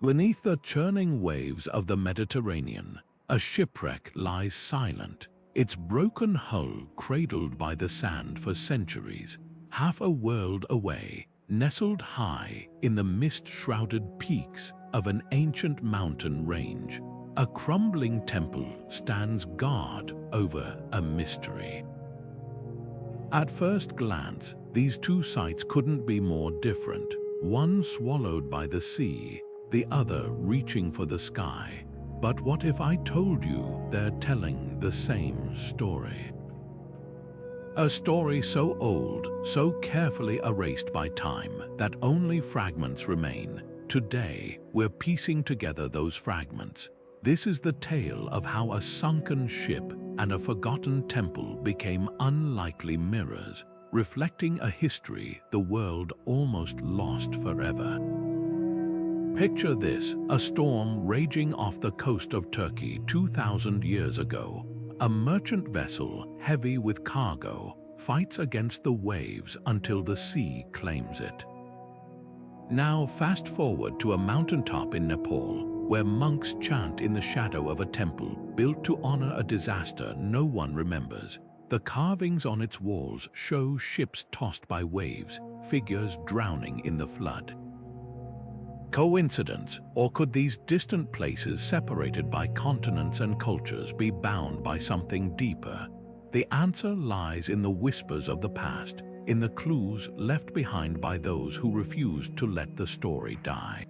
Beneath the churning waves of the Mediterranean, a shipwreck lies silent, its broken hull cradled by the sand for centuries, half a world away, nestled high in the mist-shrouded peaks of an ancient mountain range. A crumbling temple stands guard over a mystery. At first glance, these two sites couldn't be more different, one swallowed by the sea, the other reaching for the sky. But what if I told you they're telling the same story? A story so old, so carefully erased by time, that only fragments remain. Today, we're piecing together those fragments. This is the tale of how a sunken ship and a forgotten temple became unlikely mirrors, reflecting a history the world almost lost forever. Picture this, a storm raging off the coast of Turkey 2,000 years ago. A merchant vessel, heavy with cargo, fights against the waves until the sea claims it. Now fast forward to a mountaintop in Nepal, where monks chant in the shadow of a temple built to honor a disaster no one remembers. The carvings on its walls show ships tossed by waves, figures drowning in the flood. Coincidence, or could these distant places separated by continents and cultures be bound by something deeper? The answer lies in the whispers of the past, in the clues left behind by those who refused to let the story die.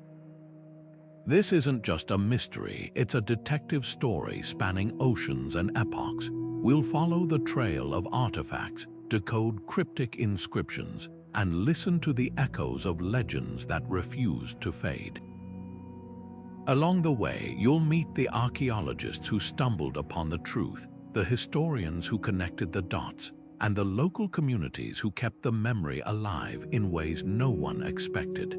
This isn't just a mystery, it's a detective story spanning oceans and epochs. We'll follow the trail of artifacts, decode cryptic inscriptions, and listen to the echoes of legends that refuse to fade. Along the way, you'll meet the archaeologists who stumbled upon the truth, the historians who connected the dots, and the local communities who kept the memory alive in ways no one expected.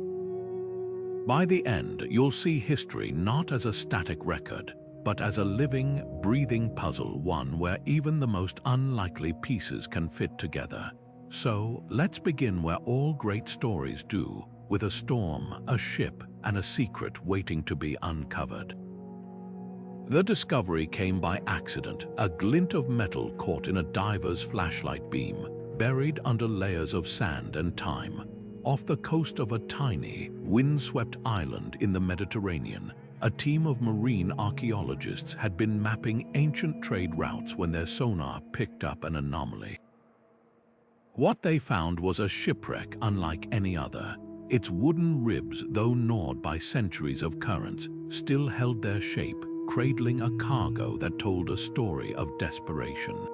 By the end, you'll see history not as a static record, but as a living, breathing puzzle, one where even the most unlikely pieces can fit together. So, let's begin where all great stories do, with a storm, a ship, and a secret waiting to be uncovered. The discovery came by accident, a glint of metal caught in a diver's flashlight beam, buried under layers of sand and time. Off the coast of a tiny, windswept island in the Mediterranean, a team of marine archaeologists had been mapping ancient trade routes when their sonar picked up an anomaly. What they found was a shipwreck unlike any other. Its wooden ribs, though gnawed by centuries of currents, still held their shape, cradling a cargo that told a story of desperation.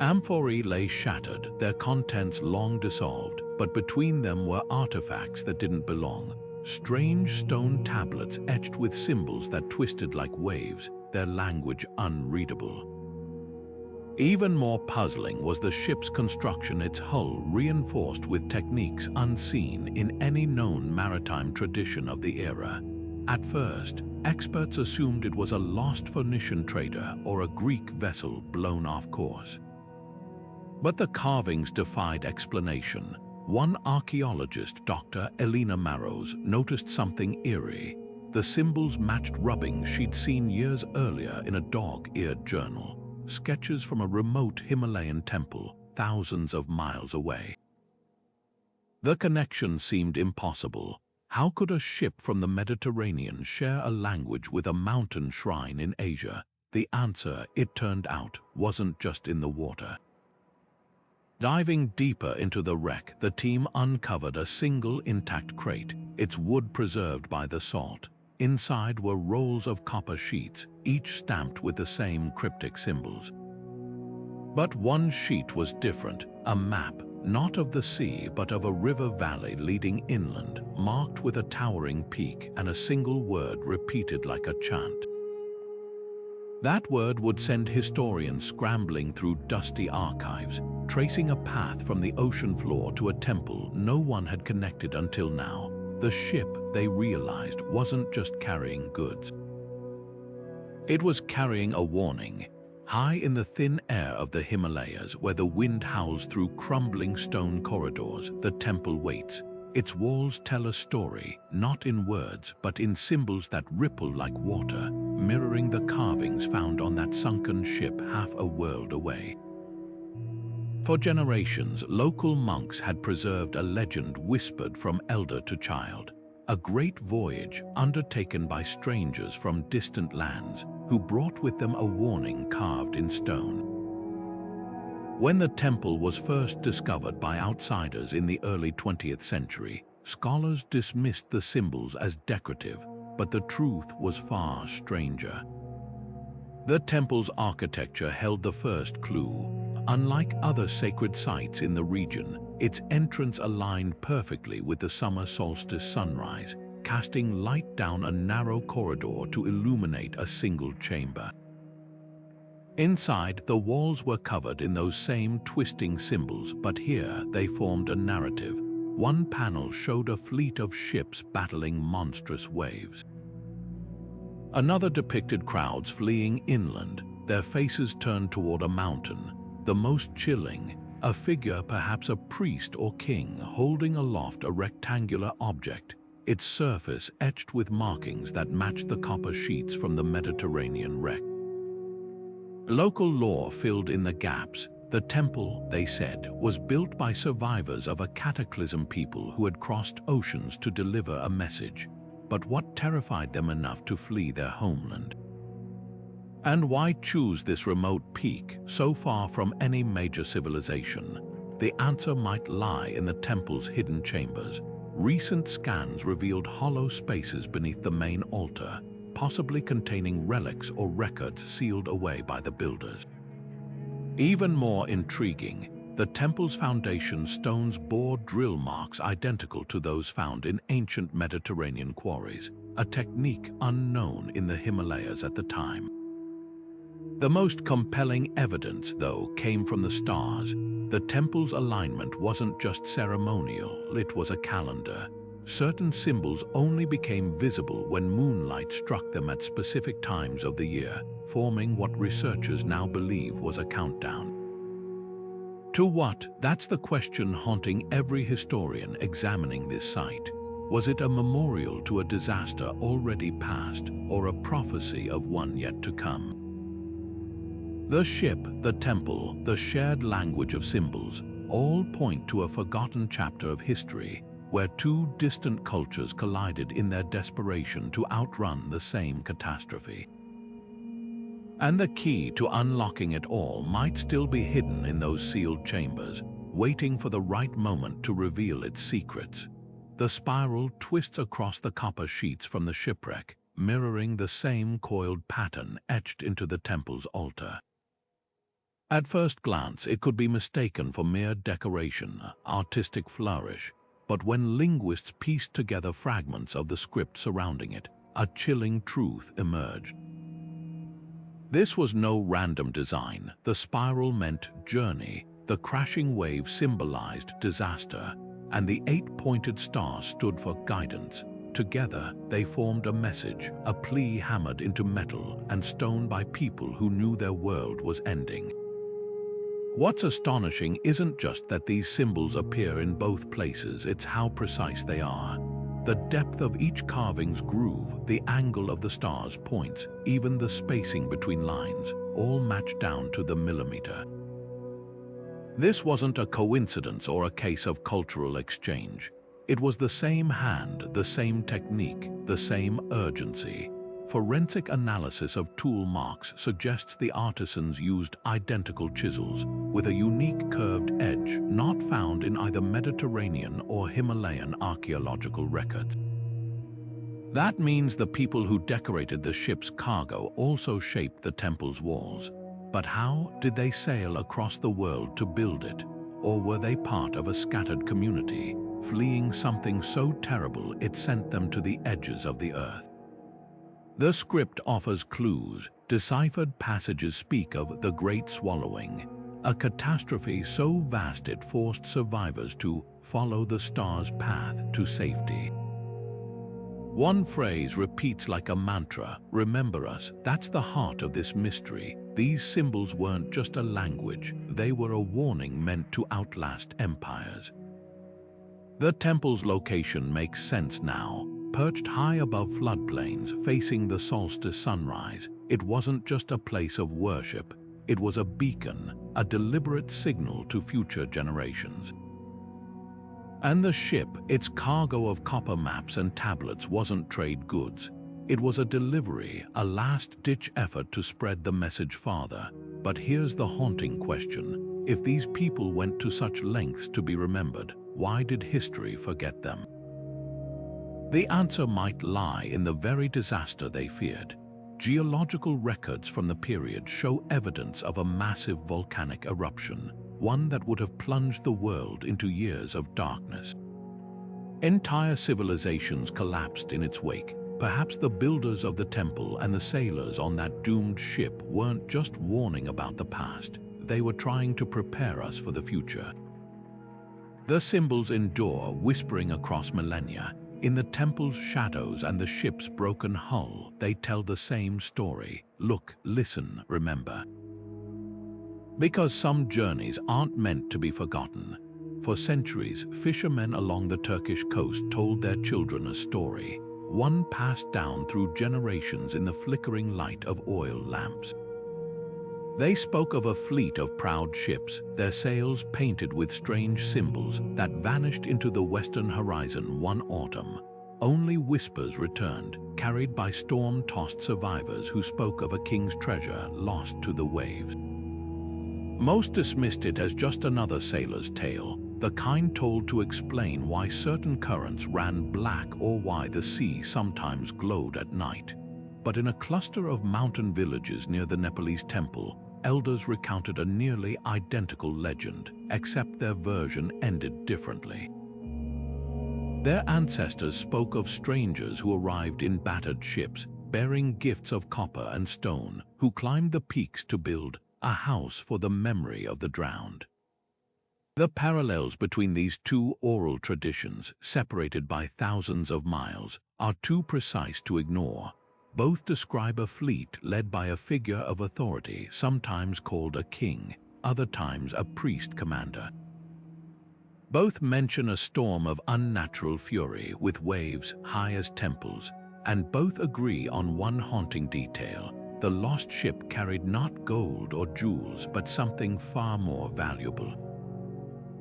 Amphorae lay shattered, their contents long dissolved, but between them were artifacts that didn't belong. Strange stone tablets etched with symbols that twisted like waves, their language unreadable. Even more puzzling was the ship's construction, its hull reinforced with techniques unseen in any known maritime tradition of the era. At first, experts assumed it was a lost Phoenician trader or a Greek vessel blown off course. But the carvings defied explanation. One archaeologist, Dr. Elena Marrows, noticed something eerie. The symbols matched rubbings she'd seen years earlier in a dog-eared journal. Sketches from a remote Himalayan temple, thousands of miles away. The connection seemed impossible. How could a ship from the Mediterranean share a language with a mountain shrine in Asia? The answer, it turned out, wasn't just in the water. Diving deeper into the wreck, the team uncovered a single intact crate, its wood preserved by the salt. Inside were rolls of copper sheets, each stamped with the same cryptic symbols. But one sheet was different, a map, not of the sea but of a river valley leading inland, marked with a towering peak and a single word repeated like a chant. That word would send historians scrambling through dusty archives, tracing a path from the ocean floor to a temple no one had connected until now. The ship, they realized, wasn't just carrying goods. It was carrying a warning. High in the thin air of the Himalayas, where the wind howls through crumbling stone corridors, the temple waits, Its walls tell a story, not in words, but in symbols that ripple like water, mirroring the carvings found on that sunken ship half a world away. For generations, local monks had preserved a legend whispered from elder to child, a great voyage undertaken by strangers from distant lands who brought with them a warning carved in stone. When the temple was first discovered by outsiders in the early 20th century, scholars dismissed the symbols as decorative, but the truth was far stranger. The temple's architecture held the first clue. Unlike other sacred sites in the region, its entrance aligned perfectly with the summer solstice sunrise, casting light down a narrow corridor to illuminate a single chamber. Inside, the walls were covered in those same twisting symbols, but here they formed a narrative. One panel showed a fleet of ships battling monstrous waves. Another depicted crowds fleeing inland, their faces turned toward a mountain. The most chilling, a figure, perhaps a priest or king, holding aloft a rectangular object, its surface etched with markings that matched the copper sheets from the Mediterranean wreck. Local lore filled in the gaps. The temple, they said, was built by survivors of a cataclysm people who had crossed oceans to deliver a message. But what terrified them enough to flee their homeland? And why choose this remote peak, so far from any major civilization? The answer might lie in the temple's hidden chambers. Recent scans revealed hollow spaces beneath the main altar, possibly containing relics or records sealed away by the builders. Even more intriguing, the temple's foundation stones bore drill marks identical to those found in ancient Mediterranean quarries, a technique unknown in the Himalayas at the time. The most compelling evidence, though, came from the stars. The temple's alignment wasn't just ceremonial, it was a calendar. Certain symbols only became visible when moonlight struck them at specific times of the year, forming what researchers now believe was a countdown. To what? That's the question haunting every historian examining this site. Was it a memorial to a disaster already past, or a prophecy of one yet to come? The ship, the temple, the shared language of symbols, all point to a forgotten chapter of history, where two distant cultures collided in their desperation to outrun the same catastrophe. And the key to unlocking it all might still be hidden in those sealed chambers, waiting for the right moment to reveal its secrets. The spiral twists across the copper sheets from the shipwreck, mirroring the same coiled pattern etched into the temple's altar. At first glance, it could be mistaken for mere decoration, artistic flourish, but when linguists pieced together fragments of the script surrounding it, a chilling truth emerged. This was no random design. The spiral meant journey, the crashing wave symbolized disaster, and the 8 pointed stars stood for guidance. Together, they formed a message, a plea hammered into metal and stone by people who knew their world was ending. What's astonishing isn't just that these symbols appear in both places, it's how precise they are. The depth of each carving's groove, the angle of the star's points, even the spacing between lines, all match down to the millimeter. This wasn't a coincidence or a case of cultural exchange. It was the same hand, the same technique, the same urgency. Forensic analysis of tool marks suggests the artisans used identical chisels with a unique curved edge not found in either Mediterranean or Himalayan archaeological records. That means the people who decorated the ship's cargo also shaped the temple's walls. But how did they sail across the world to build it? Or were they part of a scattered community, fleeing something so terrible it sent them to the edges of the earth? The script offers clues. Deciphered passages speak of the Great Swallowing, a catastrophe so vast it forced survivors to follow the star's path to safety. One phrase repeats like a mantra, "Remember us." That's the heart of this mystery. These symbols weren't just a language, they were a warning meant to outlast empires. The temple's location makes sense now. Perched high above floodplains, facing the solstice sunrise, it wasn't just a place of worship, it was a beacon, a deliberate signal to future generations. And the ship, its cargo of copper maps and tablets, wasn't trade goods. It was a delivery, a last-ditch effort to spread the message farther. But here's the haunting question. If these people went to such lengths to be remembered, why did history forget them? The answer might lie in the very disaster they feared. Geological records from the period show evidence of a massive volcanic eruption, one that would have plunged the world into years of darkness. Entire civilizations collapsed in its wake. Perhaps the builders of the temple and the sailors on that doomed ship weren't just warning about the past, they were trying to prepare us for the future. The symbols endure, whispering across millennia. In the temple's shadows and the ship's broken hull, they tell the same story. Look, listen, remember. Because some journeys aren't meant to be forgotten. For centuries, fishermen along the Turkish coast told their children a story, one passed down through generations in the flickering light of oil lamps. They spoke of a fleet of proud ships, their sails painted with strange symbols that vanished into the western horizon one autumn. Only whispers returned, carried by storm-tossed survivors who spoke of a king's treasure lost to the waves. Most dismissed it as just another sailor's tale, the kind told to explain why certain currents ran black or why the sea sometimes glowed at night. But in a cluster of mountain villages near the Nepalese temple, elders recounted a nearly identical legend, except their version ended differently. Their ancestors spoke of strangers who arrived in battered ships, bearing gifts of copper and stone, who climbed the peaks to build a house for the memory of the drowned. The parallels between these two oral traditions, separated by thousands of miles, are too precise to ignore. Both describe a fleet led by a figure of authority, sometimes called a king, other times a priest commander. Both mention a storm of unnatural fury with waves high as temples, and both agree on one haunting detail. The lost ship carried not gold or jewels, but something far more valuable.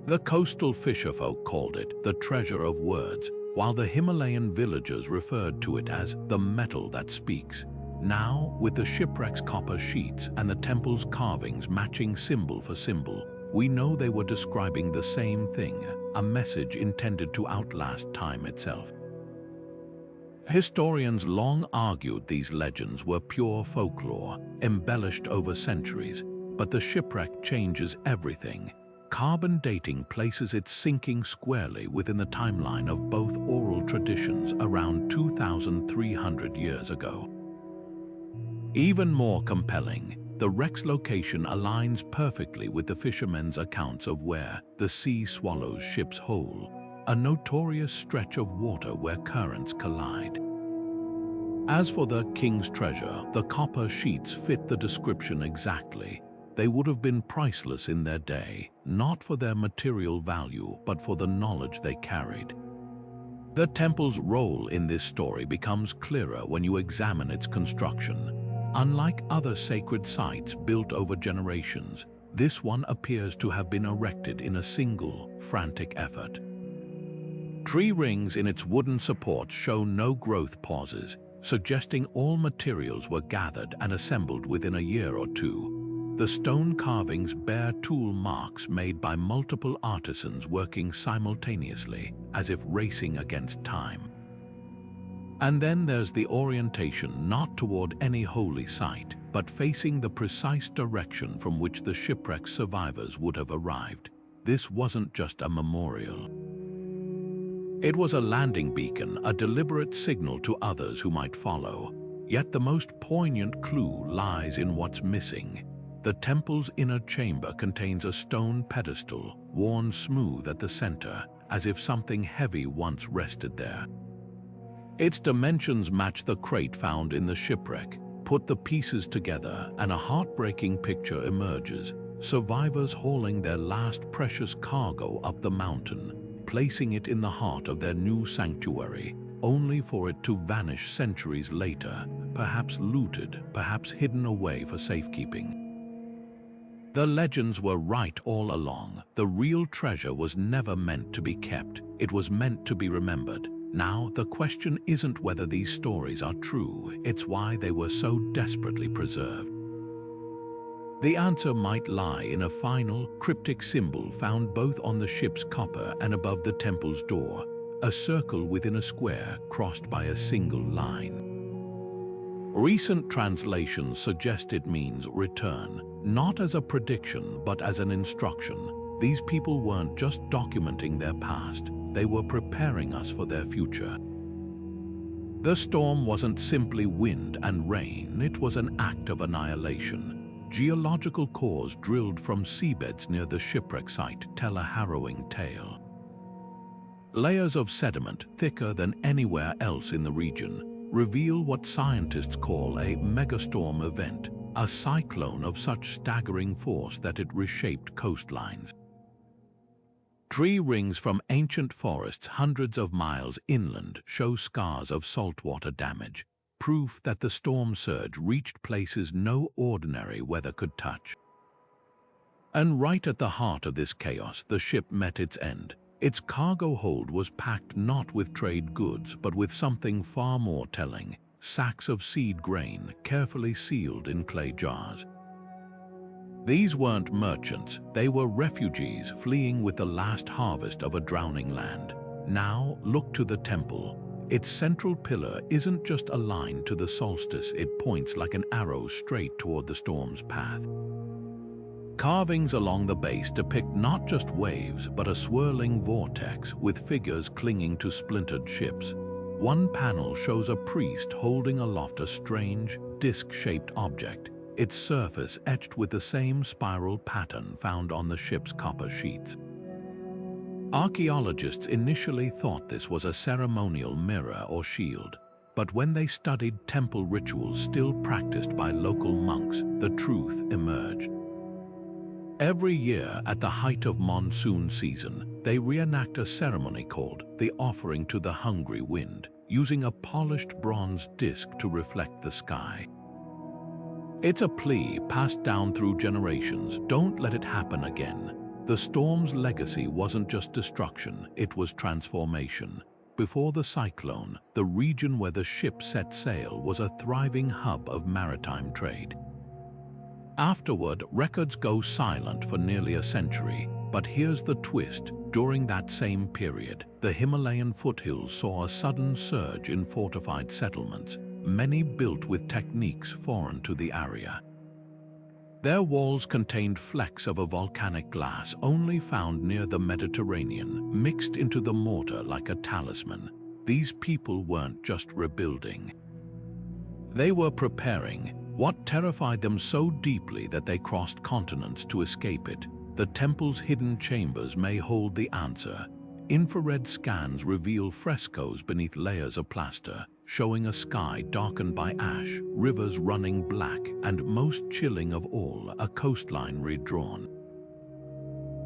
The coastal fisherfolk called it the treasure of words, while the Himalayan villagers referred to it as the metal that speaks. Now, with the shipwreck's copper sheets and the temple's carvings matching symbol for symbol, we know they were describing the same thing, a message intended to outlast time itself. Historians long argued these legends were pure folklore, embellished over centuries, but the shipwreck changes everything. Carbon dating places it sinking squarely within the timeline of both oral traditions around 2,300 years ago. Even more compelling, the wreck's location aligns perfectly with the fishermen's accounts of where the sea swallows ships whole, a notorious stretch of water where currents collide. As for the king's treasure, the copper sheets fit the description exactly. They would have been priceless in their day, not for their material value, but for the knowledge they carried. The temple's role in this story becomes clearer when you examine its construction. Unlike other sacred sites built over generations, this one appears to have been erected in a single, frantic effort. Tree rings in its wooden supports show no growth pauses, suggesting all materials were gathered and assembled within a year or two. The stone carvings bear tool marks made by multiple artisans working simultaneously, as if racing against time. And then there's the orientation, not toward any holy site, but facing the precise direction from which the shipwreck survivors would have arrived. This wasn't just a memorial. It was a landing beacon, a deliberate signal to others who might follow. Yet the most poignant clue lies in what's missing. The temple's inner chamber contains a stone pedestal, worn smooth at the center, as if something heavy once rested there. Its dimensions match the crate found in the shipwreck. Put the pieces together, and a heartbreaking picture emerges. Survivors hauling their last precious cargo up the mountain. placing it in the heart of their new sanctuary, only for it to vanish centuries later, perhaps looted, perhaps hidden away for safekeeping. The legends were right all along. The real treasure was never meant to be kept. It was meant to be remembered. Now, the question isn't whether these stories are true, it's why they were so desperately preserved. The answer might lie in a final, cryptic symbol found both on the ship's copper and above the temple's door, a circle within a square crossed by a single line. Recent translations suggest it means return, not as a prediction but as an instruction. These people weren't just documenting their past, they were preparing us for their future. The storm wasn't simply wind and rain, it was an act of annihilation. Geological cores drilled from seabeds near the shipwreck site tell a harrowing tale. Layers of sediment, thicker than anywhere else in the region, reveal what scientists call a megastorm event, a cyclone of such staggering force that it reshaped coastlines. Tree rings from ancient forests hundreds of miles inland show scars of saltwater damage, proof that the storm surge reached places no ordinary weather could touch. And right at the heart of this chaos, the ship met its end. Its cargo hold was packed not with trade goods, but with something far more telling: sacks of seed grain carefully sealed in clay jars. These weren't merchants, they were refugees fleeing with the last harvest of a drowning land. Now, look to the temple. Its central pillar isn't just aligned to the solstice, it points like an arrow straight toward the storm's path. Carvings along the base depict not just waves, but a swirling vortex with figures clinging to splintered ships. One panel shows a priest holding aloft a strange, disc-shaped object, its surface etched with the same spiral pattern found on the ship's copper sheets. Archaeologists initially thought this was a ceremonial mirror or shield, but when they studied temple rituals still practiced by local monks, the truth emerged. Every year, at the height of monsoon season, they reenact a ceremony called the Offering to the Hungry Wind, using a polished bronze disc to reflect the sky. It's a plea passed down through generations: don't let it happen again. The storm's legacy wasn't just destruction, it was transformation. Before the cyclone, the region where the ship set sail was a thriving hub of maritime trade. Afterward, records go silent for nearly a century, but here's the twist. During that same period, the Himalayan foothills saw a sudden surge in fortified settlements, many built with techniques foreign to the area. Their walls contained flecks of a volcanic glass only found near the Mediterranean, mixed into the mortar like a talisman. These people weren't just rebuilding. They were preparing. What terrified them so deeply that they crossed continents to escape it? The temple's hidden chambers may hold the answer. Infrared scans reveal frescoes beneath layers of plaster, showing a sky darkened by ash, rivers running black, and most chilling of all, a coastline redrawn.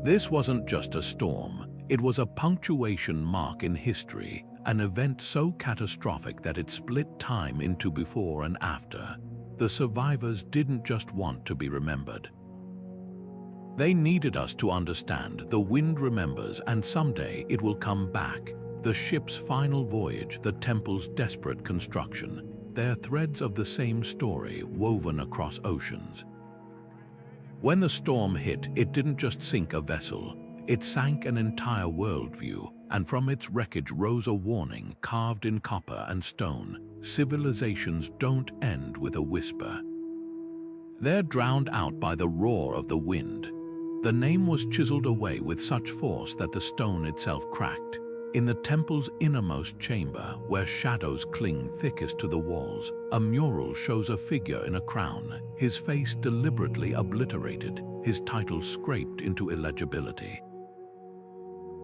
This wasn't just a storm, it was a punctuation mark in history, an event so catastrophic that it split time into before and after. The survivors didn't just want to be remembered. They needed us to understand the wind remembers, and someday it will come back. The ship's final voyage, the temple's desperate construction, they're threads of the same story woven across oceans. When the storm hit, it didn't just sink a vessel, it sank an entire worldview, and from its wreckage rose a warning carved in copper and stone: civilizations don't end with a whisper. They're drowned out by the roar of the wind. The name was chiseled away with such force that the stone itself cracked. In the temple's innermost chamber, where shadows cling thickest to the walls, a mural shows a figure in a crown, his face deliberately obliterated, his title scraped into illegibility.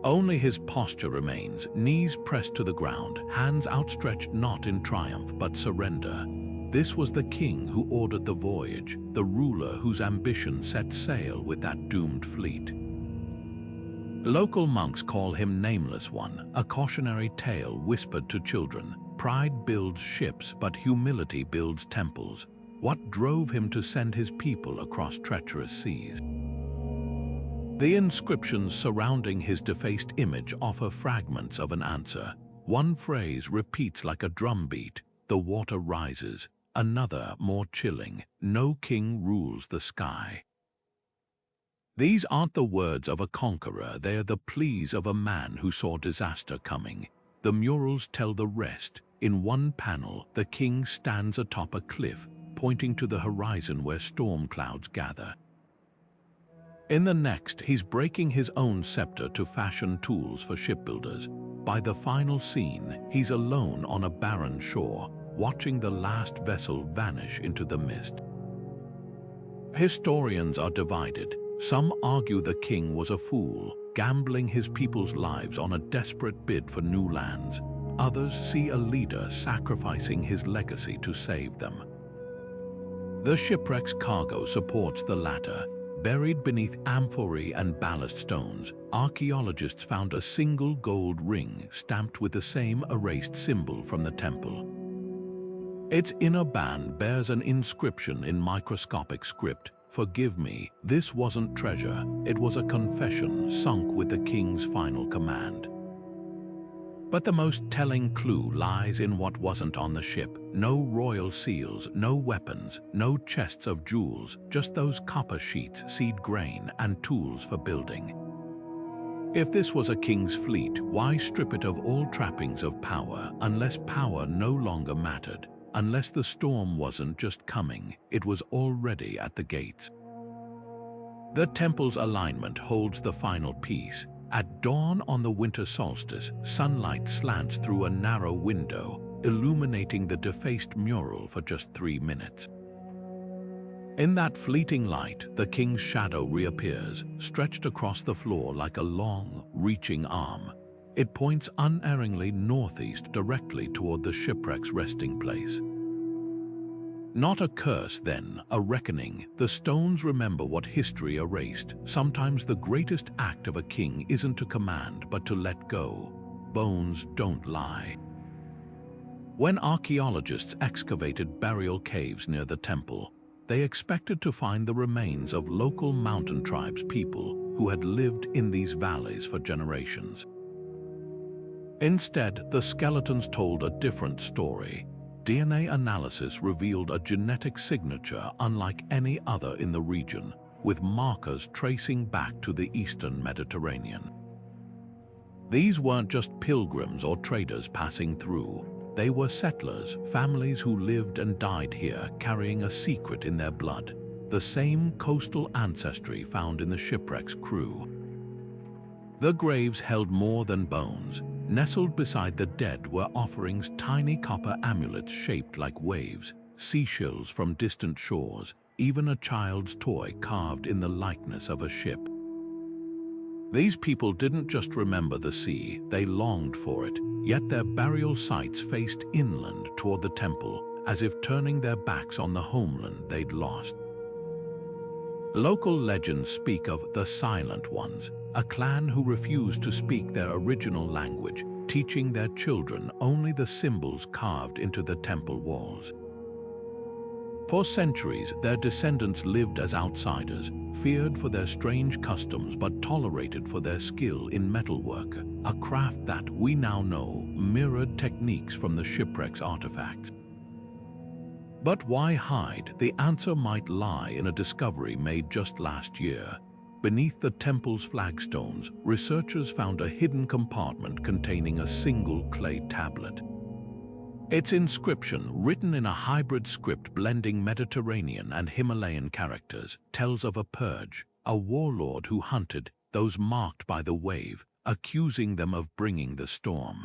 Only his posture remains, knees pressed to the ground, hands outstretched not in triumph but surrender. This was the king who ordered the voyage, the ruler whose ambition set sail with that doomed fleet. Local monks call him Nameless One, a cautionary tale whispered to children. Pride builds ships, but humility builds temples. What drove him to send his people across treacherous seas? The inscriptions surrounding his defaced image offer fragments of an answer. One phrase repeats like a drumbeat: the water rises. Another, more chilling: no king rules the sky. These aren't the words of a conqueror, they are the pleas of a man who saw disaster coming. The murals tell the rest. In one panel, the king stands atop a cliff, pointing to the horizon where storm clouds gather. In the next, he's breaking his own scepter to fashion tools for shipbuilders. By the final scene, he's alone on a barren shore, watching the last vessel vanish into the mist. Historians are divided. Some argue the king was a fool, gambling his people's lives on a desperate bid for new lands. Others see a leader sacrificing his legacy to save them. The shipwreck's cargo supports the latter. Buried beneath amphorae and ballast stones, archaeologists found a single gold ring stamped with the same erased symbol from the temple. Its inner band bears an inscription in microscopic script: "Forgive me, this wasn't treasure, it was a confession sunk with the king's final command." But the most telling clue lies in what wasn't on the ship. No royal seals, no weapons, no chests of jewels, just those copper sheets, seed grain, and tools for building. If this was a king's fleet, why strip it of all trappings of power, unless power no longer mattered? Unless the storm wasn't just coming, it was already at the gates. The temple's alignment holds the final piece. At dawn on the winter solstice, sunlight slants through a narrow window, illuminating the defaced mural for just 3 minutes. In that fleeting light, the king's shadow reappears, stretched across the floor like a long, reaching arm. It points unerringly northeast, directly toward the shipwreck's resting place. Not a curse, then, a reckoning. The stones remember what history erased. Sometimes the greatest act of a king isn't to command, but to let go. Bones don't lie. When archaeologists excavated burial caves near the temple, they expected to find the remains of local mountain tribes people who had lived in these valleys for generations. Instead, the skeletons told a different story. DNA analysis revealed a genetic signature unlike any other in the region, with markers tracing back to the eastern Mediterranean. These weren't just pilgrims or traders passing through. They were settlers, families who lived and died here, carrying a secret in their blood, the same coastal ancestry found in the shipwreck's crew. The graves held more than bones. Nestled beside the dead were offerings, tiny copper amulets shaped like waves, seashells from distant shores, even a child's toy carved in the likeness of a ship. These people didn't just remember the sea, they longed for it, yet their burial sites faced inland toward the temple, as if turning their backs on the homeland they'd lost. Local legends speak of the Silent Ones, a clan who refused to speak their original language, teaching their children only the symbols carved into the temple walls. For centuries, their descendants lived as outsiders, feared for their strange customs but tolerated for their skill in metalwork, a craft that, we now know, mirrored techniques from the shipwreck's artifacts. But why hide? The answer might lie in a discovery made just last year. Beneath the temple's flagstones, researchers found a hidden compartment containing a single clay tablet. Its inscription, written in a hybrid script blending Mediterranean and Himalayan characters, tells of a purge, a warlord who hunted those marked by the wave, accusing them of bringing the storm.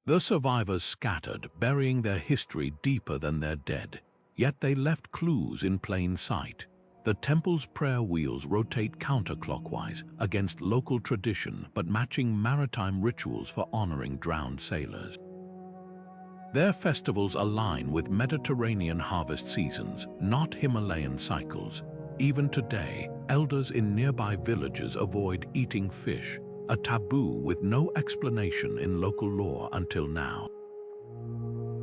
The survivors scattered, burying their history deeper than their dead, yet they left clues in plain sight. The temple's prayer wheels rotate counterclockwise against local tradition but matching maritime rituals for honoring drowned sailors. Their festivals align with Mediterranean harvest seasons, not Himalayan cycles. Even today, elders in nearby villages avoid eating fish, a taboo with no explanation in local law until now.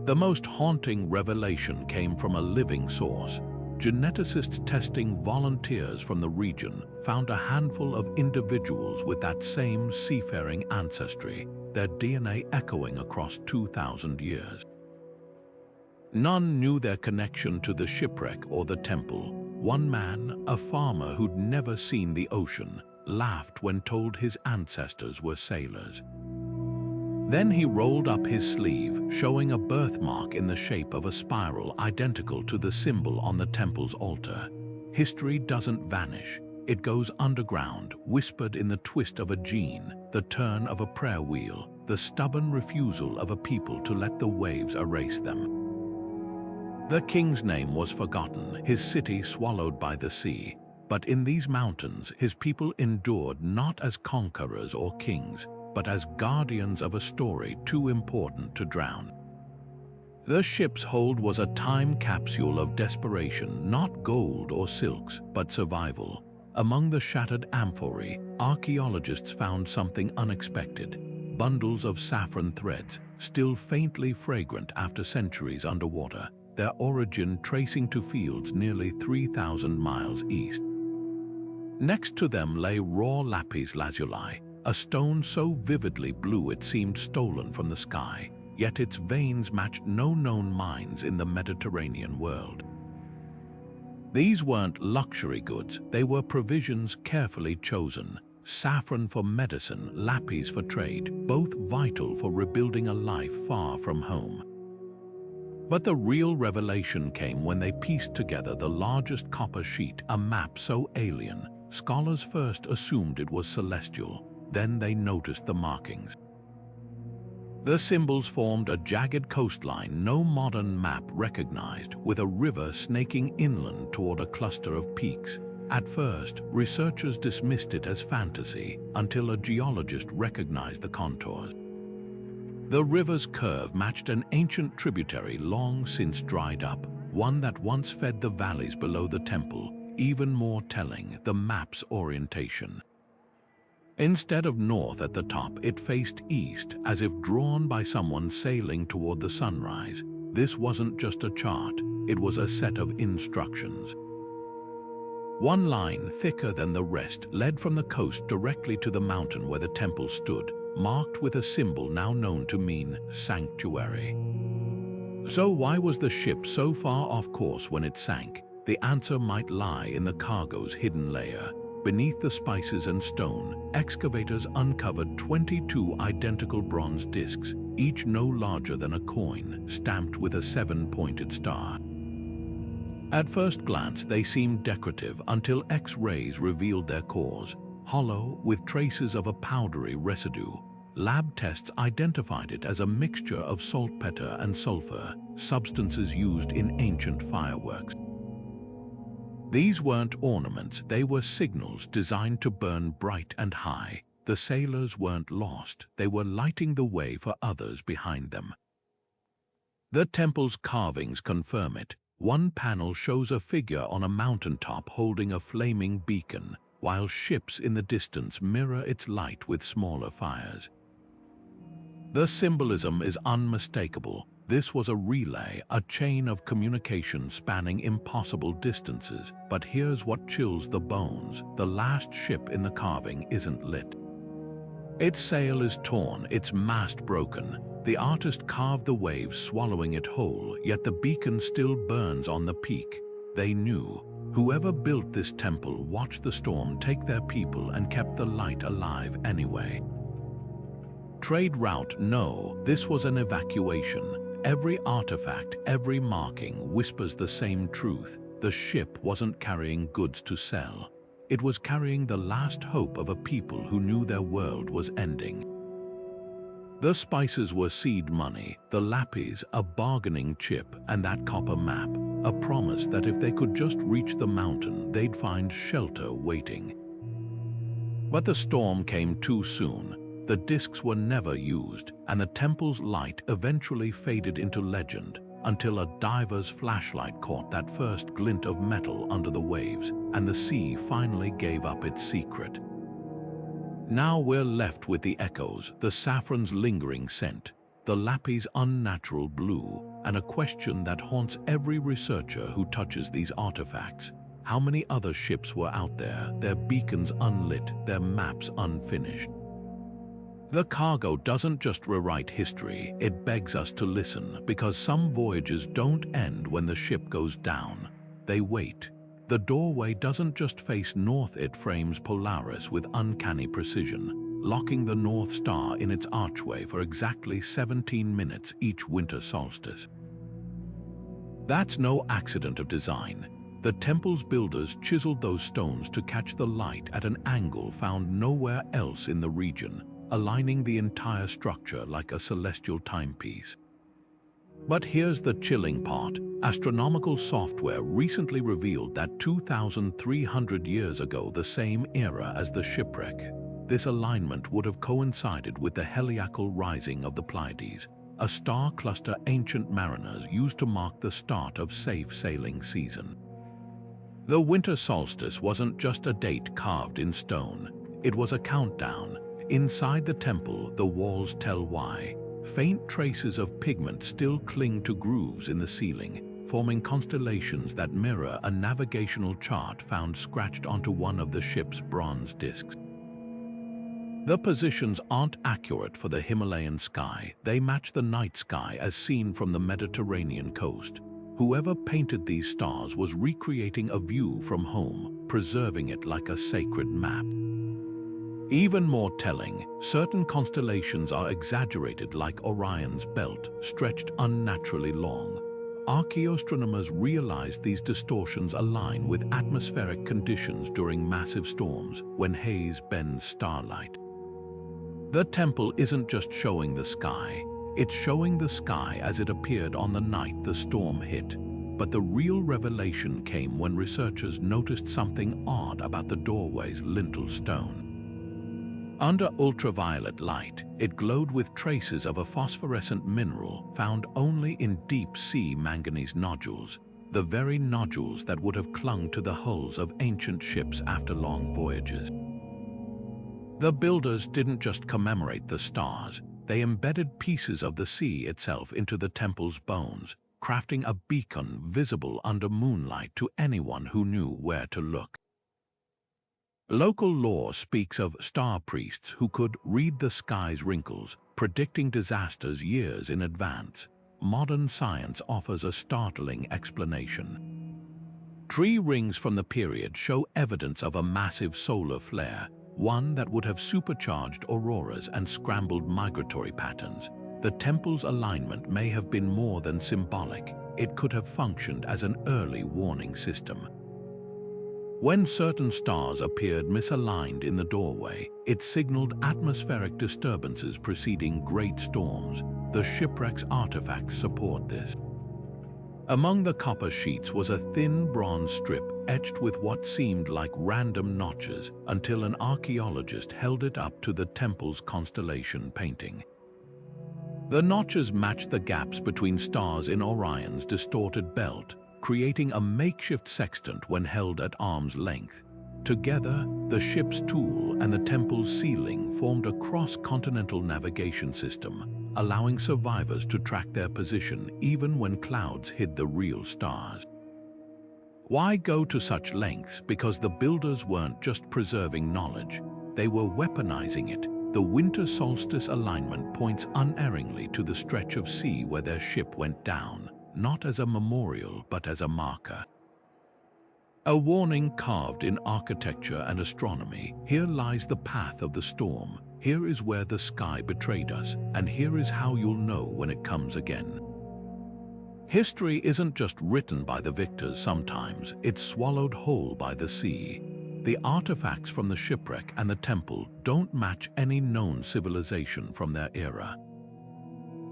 The most haunting revelation came from a living source. Geneticists testing volunteers from the region found a handful of individuals with that same seafaring ancestry, their DNA echoing across 2,000 years. None knew their connection to the shipwreck or the temple. One man, a farmer who'd never seen the ocean, laughed when told his ancestors were sailors. Then he rolled up his sleeve, showing a birthmark in the shape of a spiral identical to the symbol on the temple's altar. History doesn't vanish. It goes underground, whispered in the twist of a gene, the turn of a prayer wheel, the stubborn refusal of a people to let the waves erase them. The king's name was forgotten, his city swallowed by the sea. But in these mountains, his people endured not as conquerors or kings, but as guardians of a story too important to drown. The ship's hold was a time capsule of desperation, not gold or silks, but survival. Among the shattered amphorae, archaeologists found something unexpected: bundles of saffron threads, still faintly fragrant after centuries underwater, their origin tracing to fields nearly 3,000 miles east. Next to them lay raw lapis lazuli, a stone so vividly blue it seemed stolen from the sky, yet its veins matched no known mines in the Mediterranean world. These weren't luxury goods, they were provisions carefully chosen: saffron for medicine, lapis for trade, both vital for rebuilding a life far from home. But the real revelation came when they pieced together the largest copper sheet, a map so alien, scholars first assumed it was celestial. Then they noticed the markings. The symbols formed a jagged coastline no modern map recognized, with a river snaking inland toward a cluster of peaks. At first, researchers dismissed it as fantasy until a geologist recognized the contours. The river's curve matched an ancient tributary long since dried up, one that once fed the valleys below the temple. Even more telling, the map's orientation. Instead of north at the top, it faced east, as if drawn by someone sailing toward the sunrise. This wasn't just a chart, it was a set of instructions. One line, thicker than the rest, led from the coast directly to the mountain where the temple stood, marked with a symbol now known to mean sanctuary. So why was the ship so far off course when it sank? The answer might lie in the cargo's hidden layer. Beneath the spices and stone, excavators uncovered 22 identical bronze discs, each no larger than a coin, stamped with a 7-pointed star. At first glance, they seemed decorative until X-rays revealed their cores, hollow with traces of a powdery residue. Lab tests identified it as a mixture of saltpeter and sulfur, substances used in ancient fireworks. These weren't ornaments, they were signals designed to burn bright and high. The sailors weren't lost, they were lighting the way for others behind them. The temple's carvings confirm it. One panel shows a figure on a mountaintop holding a flaming beacon, while ships in the distance mirror its light with smaller fires. The symbolism is unmistakable. This was a relay, a chain of communication spanning impossible distances. But here's what chills the bones: the last ship in the carving isn't lit. Its sail is torn, its mast broken. The artist carved the waves, swallowing it whole, yet the beacon still burns on the peak. They knew. Whoever built this temple watched the storm take their people and kept the light alive anyway. Trade route? No, this was an evacuation. Every artifact, every marking whispers the same truth. The ship wasn't carrying goods to sell. It was carrying the last hope of a people who knew their world was ending. The spices were seed money, the lapis a bargaining chip, and that copper map, a promise that if they could just reach the mountain, they'd find shelter waiting. But the storm came too soon. The discs were never used, and the temple's light eventually faded into legend, until a diver's flashlight caught that first glint of metal under the waves, and the sea finally gave up its secret. Now we're left with the echoes, the saffron's lingering scent, the lappy's unnatural blue, and a question that haunts every researcher who touches these artifacts. How many other ships were out there, their beacons unlit, their maps unfinished? The cargo doesn't just rewrite history, it begs us to listen, because some voyages don't end when the ship goes down. They wait. The doorway doesn't just face north, it frames Polaris with uncanny precision, locking the North Star in its archway for exactly 17 minutes each winter solstice. That's no accident of design. The temple's builders chiseled those stones to catch the light at an angle found nowhere else in the region, aligning the entire structure like a celestial timepiece. But here's the chilling part. Astronomical software recently revealed that 2,300 years ago, the same era as the shipwreck, this alignment would have coincided with the heliacal rising of the Pleiades, a star cluster ancient mariners used to mark the start of safe sailing season. The winter solstice wasn't just a date carved in stone, it was a countdown. Inside the temple, the walls tell why. Faint traces of pigment still cling to grooves in the ceiling, forming constellations that mirror a navigational chart found scratched onto one of the ship's bronze discs. The positions aren't accurate for the Himalayan sky, they match the night sky as seen from the Mediterranean coast. Whoever painted these stars was recreating a view from home, preserving it like a sacred map. Even more telling, certain constellations are exaggerated, like Orion's belt, stretched unnaturally long. Archaeoastronomers realized these distortions align with atmospheric conditions during massive storms, when haze bends starlight. The temple isn't just showing the sky, it's showing the sky as it appeared on the night the storm hit. But the real revelation came when researchers noticed something odd about the doorway's lintel stone. Under ultraviolet light, it glowed with traces of a phosphorescent mineral found only in deep-sea manganese nodules, the very nodules that would have clung to the hulls of ancient ships after long voyages. The builders didn't just commemorate the stars, they embedded pieces of the sea itself into the temple's bones, crafting a beacon visible under moonlight to anyone who knew where to look. Local lore speaks of star priests who could read the sky's wrinkles, predicting disasters years in advance. Modern science offers a startling explanation. Tree rings from the period show evidence of a massive solar flare, one that would have supercharged auroras and scrambled migratory patterns. The temple's alignment may have been more than symbolic. It could have functioned as an early warning system. When certain stars appeared misaligned in the doorway, it signaled atmospheric disturbances preceding great storms. The shipwreck's artifacts support this. Among the copper sheets was a thin bronze strip etched with what seemed like random notches until an archaeologist held it up to the temple's constellation painting. The notches matched the gaps between stars in Orion's distorted belt, creating a makeshift sextant when held at arm's length. Together, the ship's tool and the temple's ceiling formed a cross-continental navigation system, allowing survivors to track their position even when clouds hid the real stars. Why go to such lengths? Because the builders weren't just preserving knowledge, they were weaponizing it. The winter solstice alignment points unerringly to the stretch of sea where their ship went down, not as a memorial but as a marker. A warning carved in architecture and astronomy. Here lies the path of the storm. Here is where the sky betrayed us, and here is how you'll know when it comes again. History isn't just written by the victors sometimes, it's swallowed whole by the sea. The artifacts from the shipwreck and the temple don't match any known civilization from their era.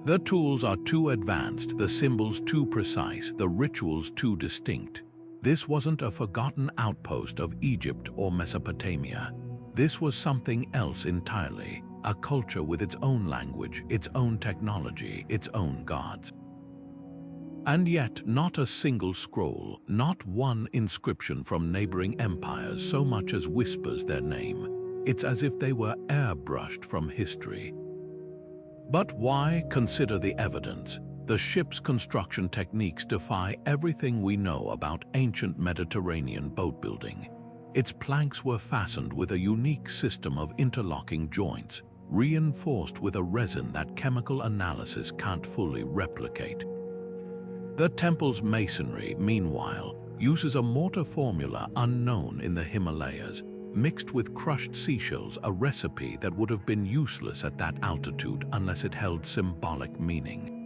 The tools are too advanced, the symbols too precise, the rituals too distinct. This wasn't a forgotten outpost of Egypt or Mesopotamia. This was something else entirely, a culture with its own language, its own technology, its own gods. And yet not a single scroll, not one inscription from neighboring empires so much as whispers their name. It's as if they were airbrushed from history. But why? Consider the evidence. The ship's construction techniques defy everything we know about ancient Mediterranean boat building. Its planks were fastened with a unique system of interlocking joints, reinforced with a resin that chemical analysis can't fully replicate. The temple's masonry, meanwhile, uses a mortar formula unknown in the Himalayas, mixed with crushed seashells, a recipe that would have been useless at that altitude unless it held symbolic meaning.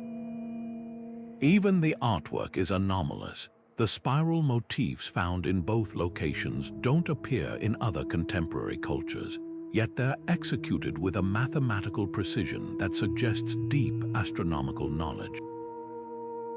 Even the artwork is anomalous. The spiral motifs found in both locations don't appear in other contemporary cultures, yet they're executed with a mathematical precision that suggests deep astronomical knowledge.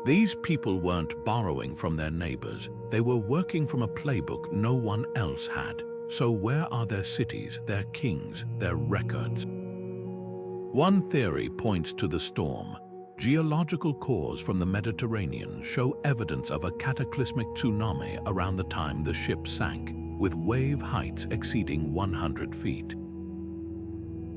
These people weren't borrowing from their neighbors, they were working from a playbook no one else had. So where are their cities, their kings, their records? One theory points to the storm. Geological cores from the Mediterranean show evidence of a cataclysmic tsunami around the time the ship sank, with wave heights exceeding 100 feet.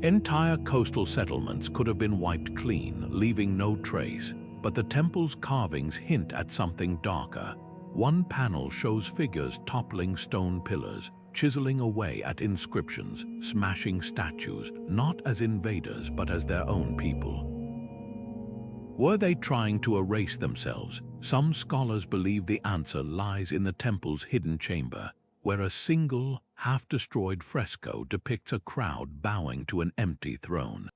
Entire coastal settlements could have been wiped clean, leaving no trace, but the temple's carvings hint at something darker. One panel shows figures toppling stone pillars, chiseling away at inscriptions, smashing statues, not as invaders but as their own people. Were they trying to erase themselves? Some scholars believe the answer lies in the temple's hidden chamber, where a single, half-destroyed fresco depicts a crowd bowing to an empty throne.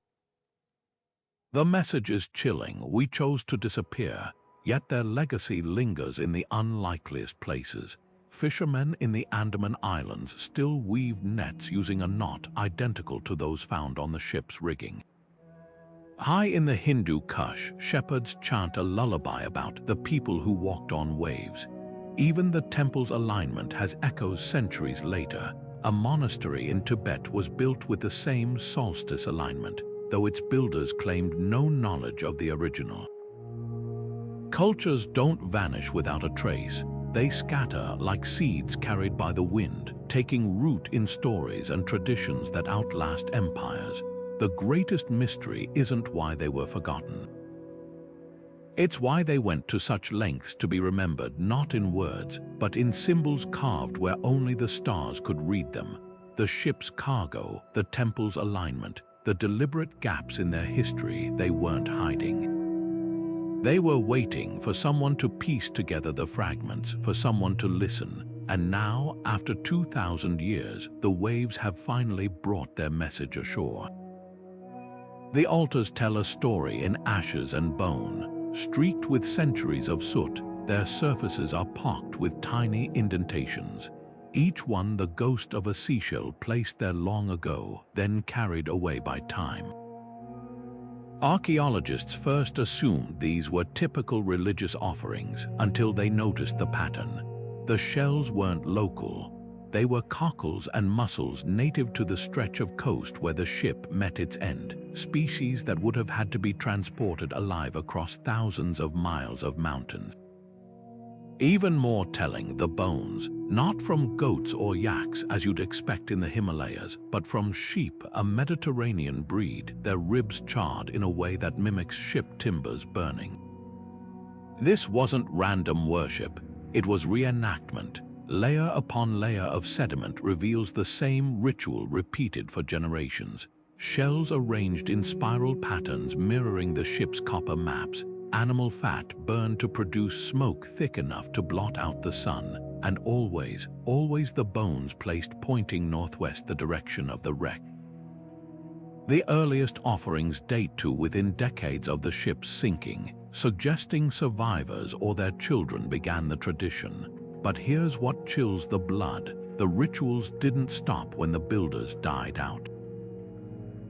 The message is chilling. We chose to disappear, yet their legacy lingers in the unlikeliest places. Fishermen in the Andaman Islands still weave nets using a knot identical to those found on the ship's rigging. High in the Hindu Kush, shepherds chant a lullaby about the people who walked on waves. Even the temple's alignment has echoes centuries later. A monastery in Tibet was built with the same solstice alignment, though its builders claimed no knowledge of the original. Cultures don't vanish without a trace. They scatter like seeds carried by the wind, taking root in stories and traditions that outlast empires. The greatest mystery isn't why they were forgotten. It's why they went to such lengths to be remembered, not in words, but in symbols carved where only the stars could read them. The ship's cargo, the temple's alignment, the deliberate gaps in their history they weren't hiding. They were waiting for someone to piece together the fragments, for someone to listen. And now, after 2,000 years, the waves have finally brought their message ashore. The altars tell a story in ashes and bone, streaked with centuries of soot. Their surfaces are pocked with tiny indentations, each one the ghost of a seashell placed there long ago, then carried away by time. Archaeologists first assumed these were typical religious offerings until they noticed the pattern. The shells weren't local. They were cockles and mussels native to the stretch of coast where the ship met its end, species that would have had to be transported alive across thousands of miles of mountains. Even more telling, the bones, not from goats or yaks as you'd expect in the Himalayas, but from sheep, a Mediterranean breed, their ribs charred in a way that mimics ship timbers burning. This wasn't random worship, it was reenactment. Layer upon layer of sediment reveals the same ritual repeated for generations. Shells arranged in spiral patterns mirroring the ship's copper maps, animal fat burned to produce smoke thick enough to blot out the sun, and always the bones placed pointing northwest, the direction of the wreck. The earliest offerings date to within decades of the ship's sinking, suggesting survivors or their children began the tradition. But here's what chills the blood. The rituals didn't stop when the builders died out.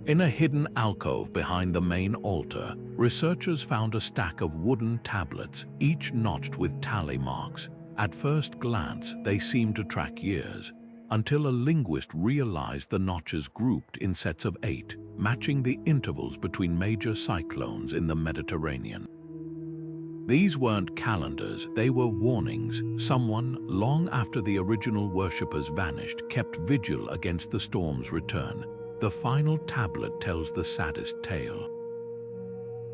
In a hidden alcove behind the main altar, researchers found a stack of wooden tablets, each notched with tally marks. At first glance, they seemed to track years, until a linguist realized the notches grouped in sets of 8, matching the intervals between major cyclones in the Mediterranean. These weren't calendars, they were warnings. Someone, long after the original worshippers vanished, kept vigil against the storm's return. The final tablet tells the saddest tale.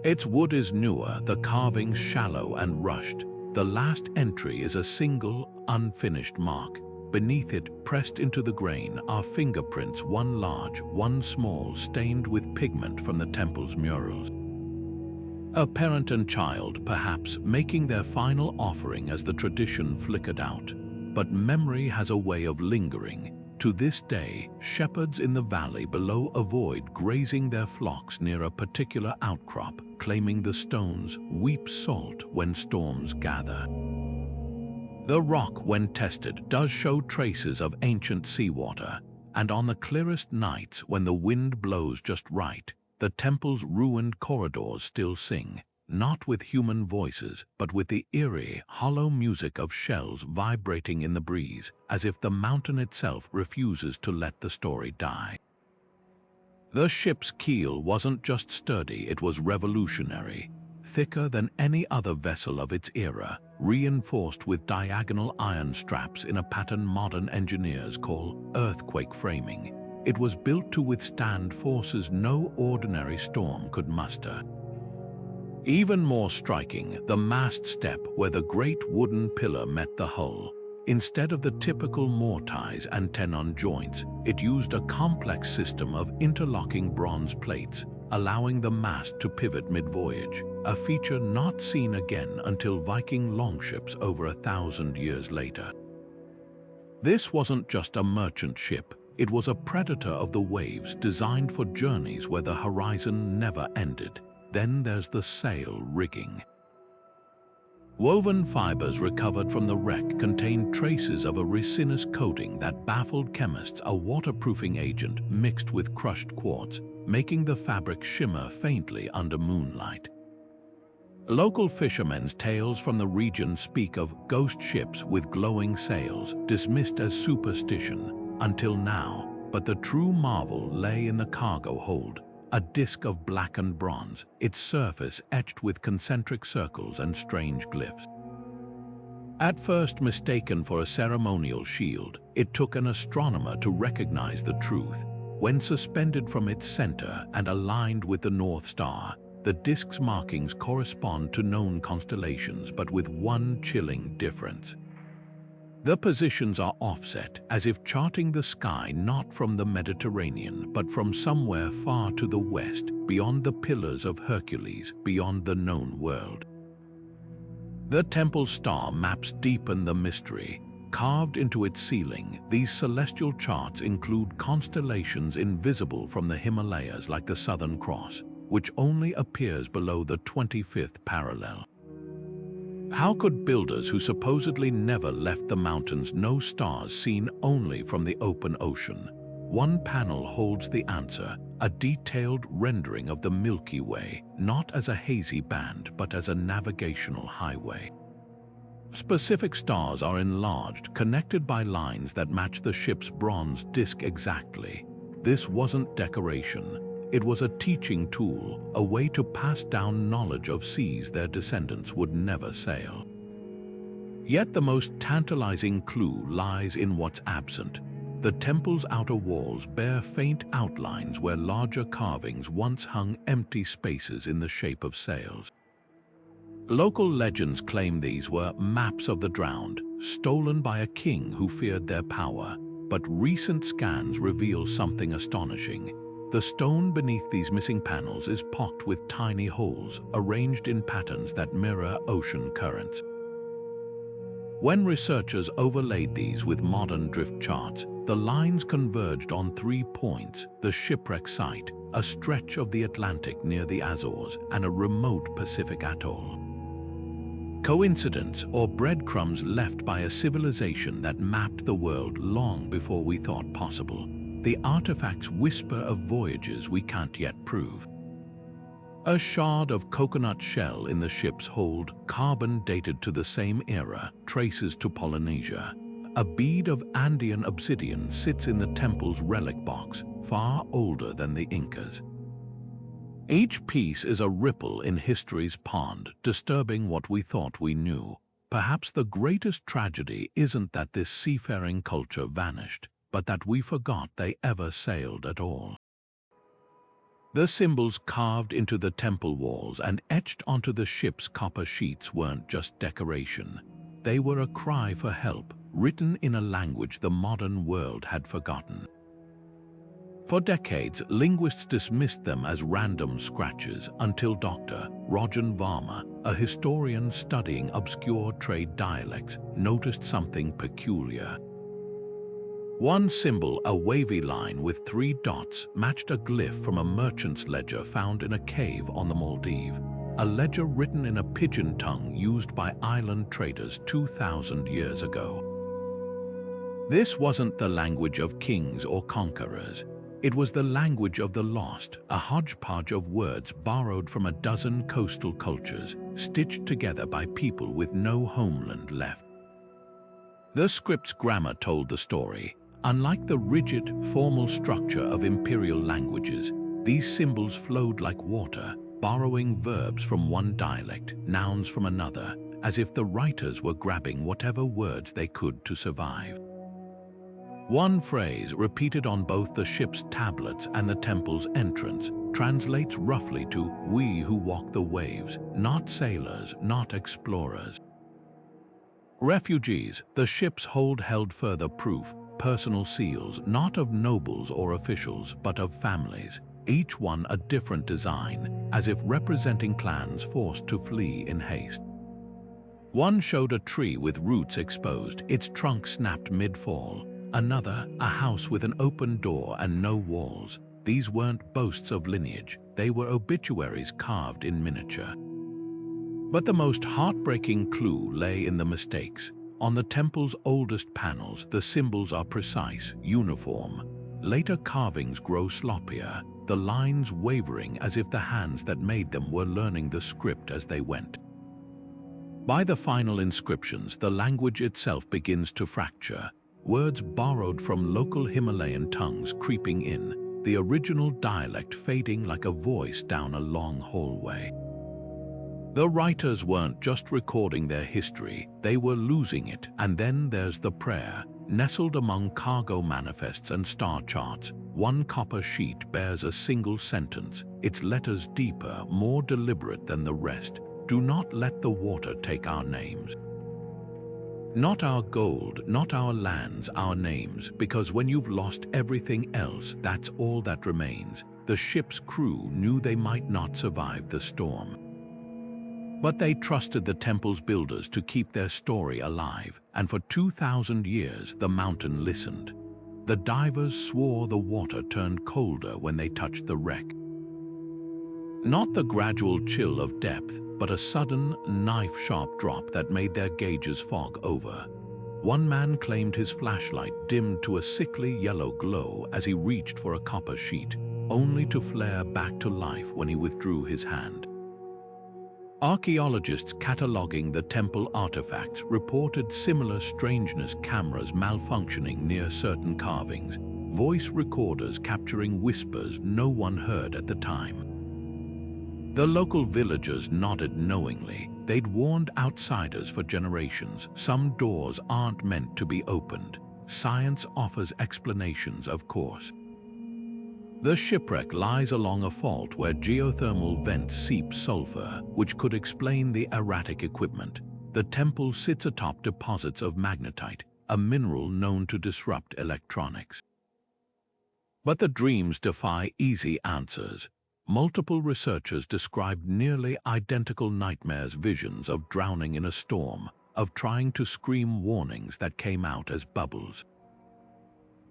Its wood is newer, the carvings shallow and rushed. The last entry is a single, unfinished mark. Beneath it, pressed into the grain, are fingerprints, one large, one small, stained with pigment from the temple's murals. A parent and child, perhaps, making their final offering as the tradition flickered out. But memory has a way of lingering. To this day, shepherds in the valley below avoid grazing their flocks near a particular outcrop, claiming the stones weep salt when storms gather. The rock, when tested, does show traces of ancient seawater, and on the clearest nights when the wind blows just right, the temple's ruined corridors still sing, not with human voices, but with the eerie, hollow music of shells vibrating in the breeze, as if the mountain itself refuses to let the story die. The ship's keel wasn't just sturdy, it was revolutionary. Thicker than any other vessel of its era, reinforced with diagonal iron straps in a pattern modern engineers call earthquake framing. It was built to withstand forces no ordinary storm could muster. Even more striking, the mast step where the great wooden pillar met the hull. Instead of the typical mortise and tenon joints, it used a complex system of interlocking bronze plates, allowing the mast to pivot mid-voyage, a feature not seen again until Viking longships over 1,000 years later. This wasn't just a merchant ship, it was a predator of the waves designed for journeys where the horizon never ended. Then there's the sail rigging. Woven fibers recovered from the wreck contained traces of a resinous coating that baffled chemists, a waterproofing agent mixed with crushed quartz, making the fabric shimmer faintly under moonlight. Local fishermen's tales from the region speak of ghost ships with glowing sails, dismissed as superstition until now, but the true marvel lay in the cargo hold. A disk of blackened bronze, its surface etched with concentric circles and strange glyphs. At first mistaken for a ceremonial shield, it took an astronomer to recognize the truth. When suspended from its center and aligned with the North Star, the disk's markings correspond to known constellations, but with one chilling difference. The positions are offset, as if charting the sky not from the Mediterranean, but from somewhere far to the west, beyond the Pillars of Hercules, beyond the known world. The temple star maps deepen the mystery. Carved into its ceiling, these celestial charts include constellations invisible from the Himalayas, like the Southern Cross, which only appears below the 25th parallel. How could builders who supposedly never left the mountains know stars seen only from the open ocean? One panel holds the answer, a detailed rendering of the Milky Way, not as a hazy band, but as a navigational highway. Specific stars are enlarged, connected by lines that match the ship's bronze disk exactly. This wasn't decoration. It was a teaching tool, a way to pass down knowledge of seas their descendants would never sail. Yet the most tantalizing clue lies in what's absent. The temple's outer walls bear faint outlines where larger carvings once hung empty spaces in the shape of sails. Local legends claim these were maps of the drowned, stolen by a king who feared their power, but recent scans reveal something astonishing. The stone beneath these missing panels is pocked with tiny holes, arranged in patterns that mirror ocean currents. When researchers overlaid these with modern drift charts, the lines converged on 3 points: the Shipwreck site, a stretch of the Atlantic near the Azores, and a remote Pacific atoll. Coincidence or breadcrumbs left by a civilization that mapped the world long before we thought possible? The artifacts whisper of voyages we can't yet prove. A shard of coconut shell in the ship's hold, carbon dated to the same era, traces to Polynesia. A bead of Andean obsidian sits in the temple's relic box, far older than the Incas. Each piece is a ripple in history's pond, disturbing what we thought we knew. Perhaps the greatest tragedy isn't that this seafaring culture vanished, but that we forgot they ever sailed at all. The symbols carved into the temple walls and etched onto the ship's copper sheets weren't just decoration. They were a cry for help, written in a language the modern world had forgotten. For decades, linguists dismissed them as random scratches until Dr. Rajan Varma, a historian studying obscure trade dialects, noticed something peculiar. One symbol, a wavy line with 3 dots, matched a glyph from a merchant's ledger found in a cave on the Maldives, a ledger written in a pidgin tongue used by island traders 2,000 years ago. This wasn't the language of kings or conquerors. It was the language of the lost, a hodgepodge of words borrowed from a dozen coastal cultures, stitched together by people with no homeland left. The script's grammar told the story. Unlike the rigid, formal structure of imperial languages, these symbols flowed like water, borrowing verbs from one dialect, nouns from another, as if the writers were grabbing whatever words they could to survive. One phrase, repeated on both the ship's tablets and the temple's entrance, translates roughly to "we who walk the waves, not sailors, not explorers." Refugees, the ship's hold held further proof, personal seals, not of nobles or officials, but of families, each one a different design, as if representing clans forced to flee in haste. One showed a tree with roots exposed, its trunk snapped mid-fall. Another, a house with an open door and no walls. These weren't boasts of lineage, they were obituaries carved in miniature. But the most heartbreaking clue lay in the mistakes. On the temple's oldest panels, the symbols are precise, uniform. Later carvings grow sloppier, the lines wavering as if the hands that made them were learning the script as they went. By the final inscriptions, the language itself begins to fracture. Words borrowed from local Himalayan tongues creeping in, the original dialect fading like a voice down a long hallway. The writers weren't just recording their history, they were losing it. And then there's the prayer, nestled among cargo manifests and star charts. One copper sheet bears a single sentence, its letters deeper, more deliberate than the rest. Do not let the water take our names. Not our gold, not our lands, our names, because when you've lost everything else, that's all that remains. The ship's crew knew they might not survive the storm. But they trusted the temple's builders to keep their story alive, and for 2,000 years the mountain listened. The divers swore the water turned colder when they touched the wreck. Not the gradual chill of depth, but a sudden, knife-sharp drop that made their gauges fog over. One man claimed his flashlight dimmed to a sickly yellow glow as he reached for a copper sheet, only to flare back to life when he withdrew his hand. Archaeologists cataloging the temple artifacts reported similar strangeness, cameras malfunctioning near certain carvings, voice recorders capturing whispers no one heard at the time. The local villagers nodded knowingly. They'd warned outsiders for generations. Some doors aren't meant to be opened. Science offers explanations, of course. The shipwreck lies along a fault where geothermal vents seep sulfur, which could explain the erratic equipment. The temple sits atop deposits of magnetite, a mineral known to disrupt electronics. But the dreams defy easy answers. Multiple researchers described nearly identical nightmares, visions of drowning in a storm, of trying to scream warnings that came out as bubbles.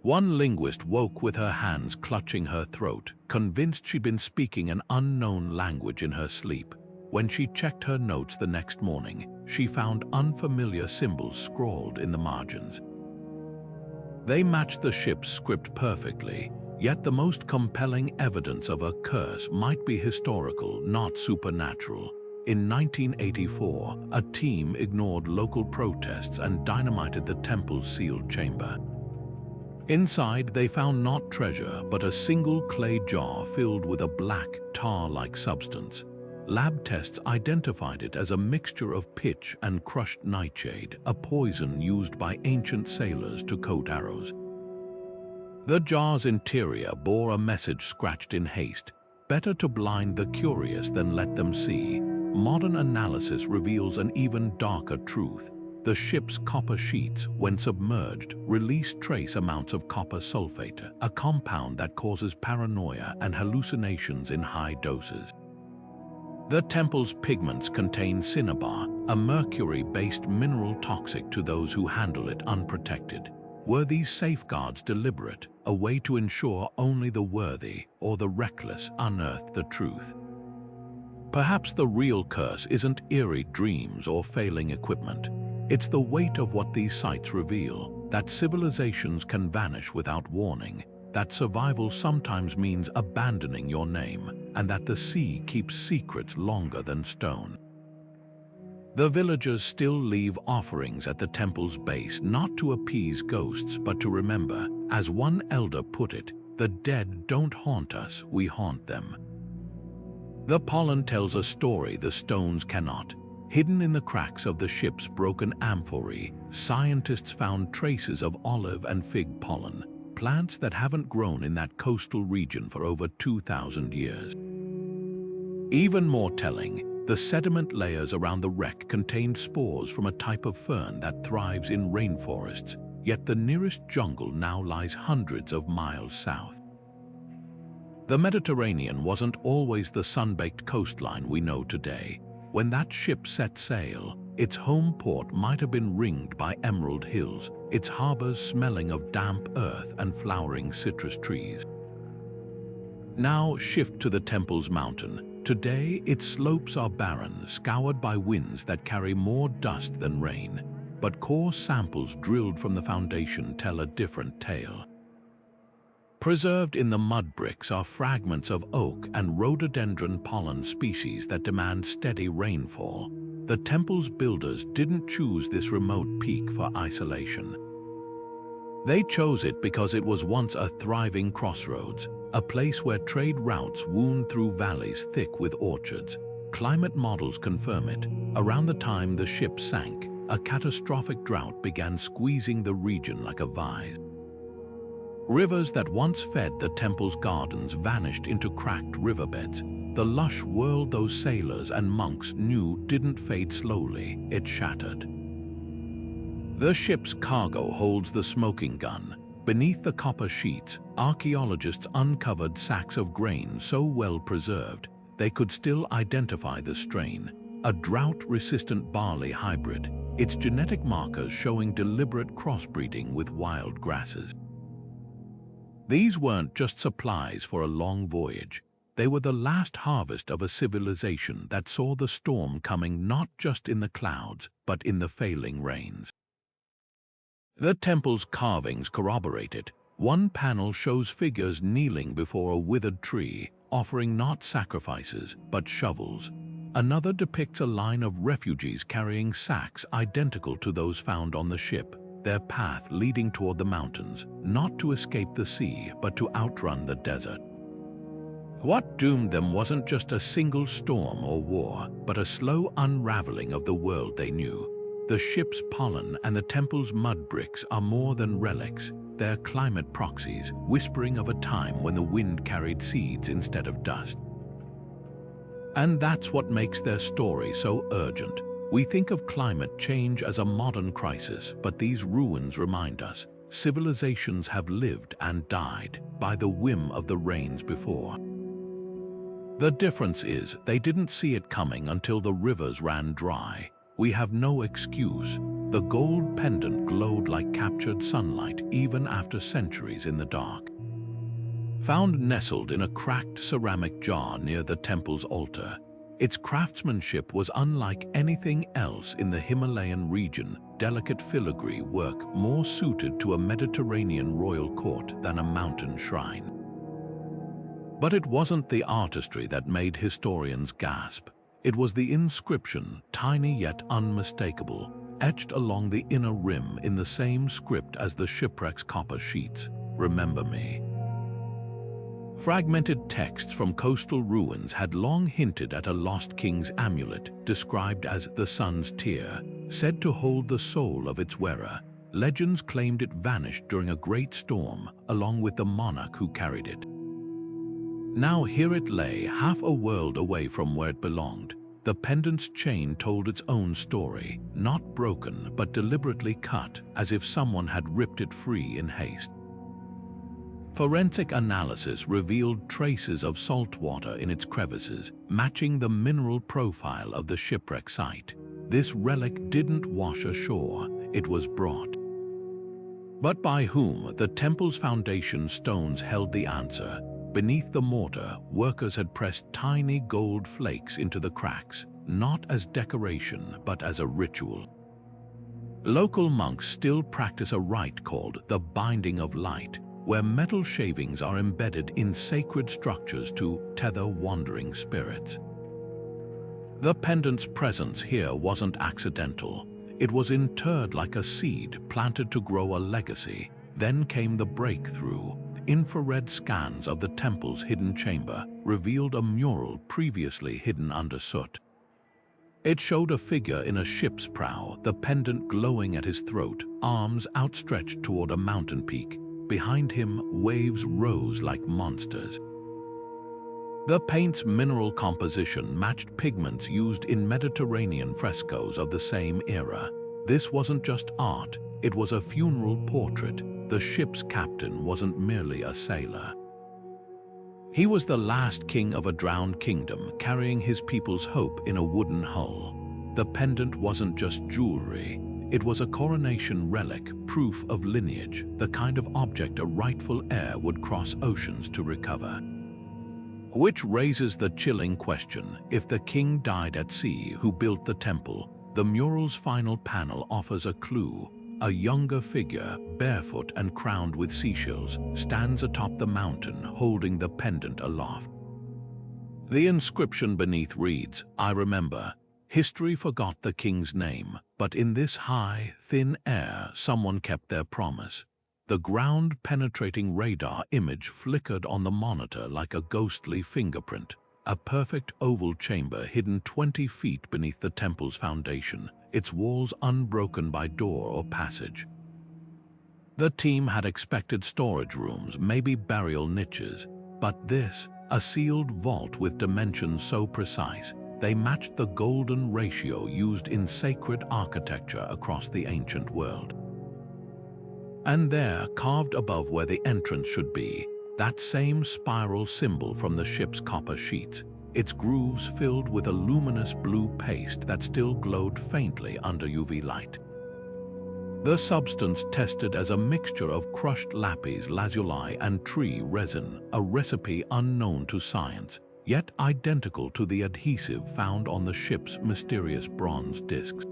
One linguist woke with her hands clutching her throat, convinced she'd been speaking an unknown language in her sleep. When she checked her notes the next morning, she found unfamiliar symbols scrawled in the margins. They matched the ship's script perfectly. Yet the most compelling evidence of a curse might be historical, not supernatural. In 1984, a team ignored local protests and dynamited the temple's sealed chamber. Inside, they found not treasure, but a single clay jar filled with a black, tar-like substance. Lab tests identified it as a mixture of pitch and crushed nightshade, a poison used by ancient sailors to coat arrows. The jar's interior bore a message scratched in haste: better to blind the curious than let them see. Modern analysis reveals an even darker truth. The ship's copper sheets, when submerged, release trace amounts of copper sulfate, a compound that causes paranoia and hallucinations in high doses. The temple's pigments contain cinnabar, a mercury-based mineral toxic to those who handle it unprotected. Were these safeguards deliberate, a way to ensure only the worthy or the reckless unearthed the truth? Perhaps the real curse isn't eerie dreams or failing equipment. It's the weight of what these sites reveal, that civilizations can vanish without warning, that survival sometimes means abandoning your name, and that the sea keeps secrets longer than stone. The villagers still leave offerings at the temple's base, not to appease ghosts, but to remember. As one elder put it, the dead don't haunt us, we haunt them. The pollen tells a story the stones cannot. Hidden in the cracks of the ship's broken amphorae, scientists found traces of olive and fig pollen, plants that haven't grown in that coastal region for over 2,000 years. Even more telling, the sediment layers around the wreck contained spores from a type of fern that thrives in rainforests, yet the nearest jungle now lies hundreds of miles south. The Mediterranean wasn't always the sun-baked coastline we know today. When that ship set sail, its home port might have been ringed by emerald hills, its harbors smelling of damp earth and flowering citrus trees. Now shift to the temple's mountain. Today, its slopes are barren, scoured by winds that carry more dust than rain. But core samples drilled from the foundation tell a different tale. Preserved in the mud bricks are fragments of oak and rhododendron pollen species that demand steady rainfall. The temple's builders didn't choose this remote peak for isolation. They chose it because it was once a thriving crossroads, a place where trade routes wound through valleys thick with orchards. Climate models confirm it. Around the time the ship sank, a catastrophic drought began squeezing the region like a vise. Rivers that once fed the temple's gardens vanished into cracked riverbeds. The lush world those sailors and monks knew didn't fade slowly, it shattered. The ship's cargo holds the smoking gun. Beneath the copper sheets, archaeologists uncovered sacks of grain so well preserved they could still identify the strain, a drought-resistant barley hybrid, its genetic markers showing deliberate crossbreeding with wild grasses. These weren't just supplies for a long voyage. They were the last harvest of a civilization that saw the storm coming not just in the clouds, but in the failing rains. The temple's carvings corroborate it. One panel shows figures kneeling before a withered tree, offering not sacrifices, but shovels. Another depicts a line of refugees carrying sacks identical to those found on the ship, their path leading toward the mountains, not to escape the sea, but to outrun the desert. What doomed them wasn't just a single storm or war, but a slow unraveling of the world they knew. The ship's pollen and the temple's mud bricks are more than relics. They're climate proxies, whispering of a time when the wind carried seeds instead of dust. And that's what makes their story so urgent. We think of climate change as a modern crisis, but these ruins remind us civilizations have lived and died by the whim of the rains before. The difference is they didn't see it coming until the rivers ran dry. We have no excuse. The gold pendant glowed like captured sunlight even after centuries in the dark. Found nestled in a cracked ceramic jar near the temple's altar, its craftsmanship was unlike anything else in the Himalayan region, delicate filigree work more suited to a Mediterranean royal court than a mountain shrine. But it wasn't the artistry that made historians gasp. It was the inscription, tiny yet unmistakable, etched along the inner rim in the same script as the shipwreck's copper sheets. Remember me. Fragmented texts from coastal ruins had long hinted at a lost king's amulet, described as the sun's tear, said to hold the soul of its wearer. Legends claimed it vanished during a great storm, along with the monarch who carried it. Now here it lay, half a world away from where it belonged. The pendant's chain told its own story, not broken but deliberately cut, as if someone had ripped it free in haste. Forensic analysis revealed traces of salt water in its crevices, matching the mineral profile of the shipwreck site. This relic didn't wash ashore, it was brought. But by whom? The temple's foundation stones held the answer. Beneath the mortar, workers had pressed tiny gold flakes into the cracks, not as decoration, but as a ritual. Local monks still practice a rite called the Binding of Light, where metal shavings are embedded in sacred structures to tether wandering spirits. The pendant's presence here wasn't accidental. It was interred like a seed planted to grow a legacy. Then came the breakthrough. Infrared scans of the temple's hidden chamber revealed a mural previously hidden under soot. It showed a figure in a ship's prow, the pendant glowing at his throat, arms outstretched toward a mountain peak. Behind him, waves rose like monsters. The paint's mineral composition matched pigments used in Mediterranean frescoes of the same era. This wasn't just art, it was a funeral portrait. The ship's captain wasn't merely a sailor. He was the last king of a drowned kingdom, carrying his people's hope in a wooden hull. The pendant wasn't just jewelry, it was a coronation relic, proof of lineage, the kind of object a rightful heir would cross oceans to recover. Which raises the chilling question, if the king died at sea, who built the temple? The mural's final panel offers a clue. A younger figure, barefoot and crowned with seashells, stands atop the mountain, holding the pendant aloft. The inscription beneath reads, "I remember. History forgot the king's name, but in this high, thin air, someone kept their promise." The ground-penetrating radar image flickered on the monitor like a ghostly fingerprint. A perfect oval chamber hidden 20 feet beneath the temple's foundation, its walls unbroken by door or passage. The team had expected storage rooms, maybe burial niches, but this, a sealed vault with dimensions so precise, they matched the golden ratio used in sacred architecture across the ancient world. And there, carved above where the entrance should be, that same spiral symbol from the ship's copper sheets, its grooves filled with a luminous blue paste that still glowed faintly under UV light. The substance tested as a mixture of crushed lapis lazuli and tree resin, a recipe unknown to science, yet identical to the adhesive found on the ship's mysterious bronze discs.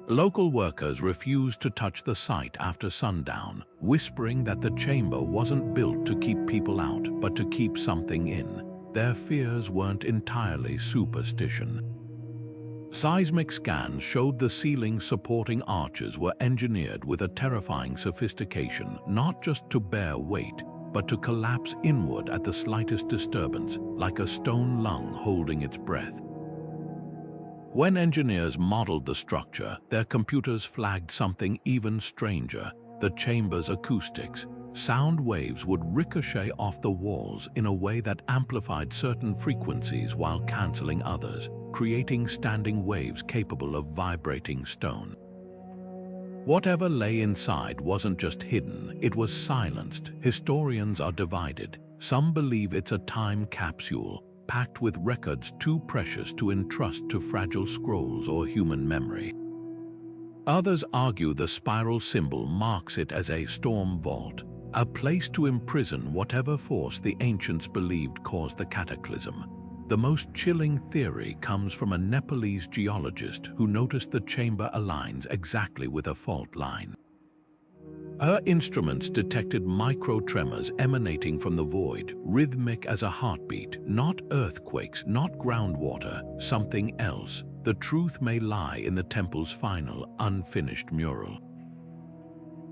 Local workers refused to touch the site after sundown, whispering that the chamber wasn't built to keep people out, but to keep something in. Their fears weren't entirely superstition. Seismic scans showed the ceiling's supporting arches were engineered with a terrifying sophistication, not just to bear weight, but to collapse inward at the slightest disturbance, like a stone lung holding its breath. When engineers modeled the structure, their computers flagged something even stranger: the chamber's acoustics. Sound waves would ricochet off the walls in a way that amplified certain frequencies while canceling others, creating standing waves capable of vibrating stone. Whatever lay inside wasn't just hidden, it was silenced. Historians are divided. Some believe it's a time capsule, packed with records too precious to entrust to fragile scrolls or human memory. Others argue the spiral symbol marks it as a storm vault, a place to imprison whatever force the ancients believed caused the cataclysm. The most chilling theory comes from a Nepalese geologist who noticed the chamber aligns exactly with a fault line. Her instruments detected micro-tremors emanating from the void, rhythmic as a heartbeat, not earthquakes, not groundwater, something else. the truth may lie in the temple's final, unfinished mural.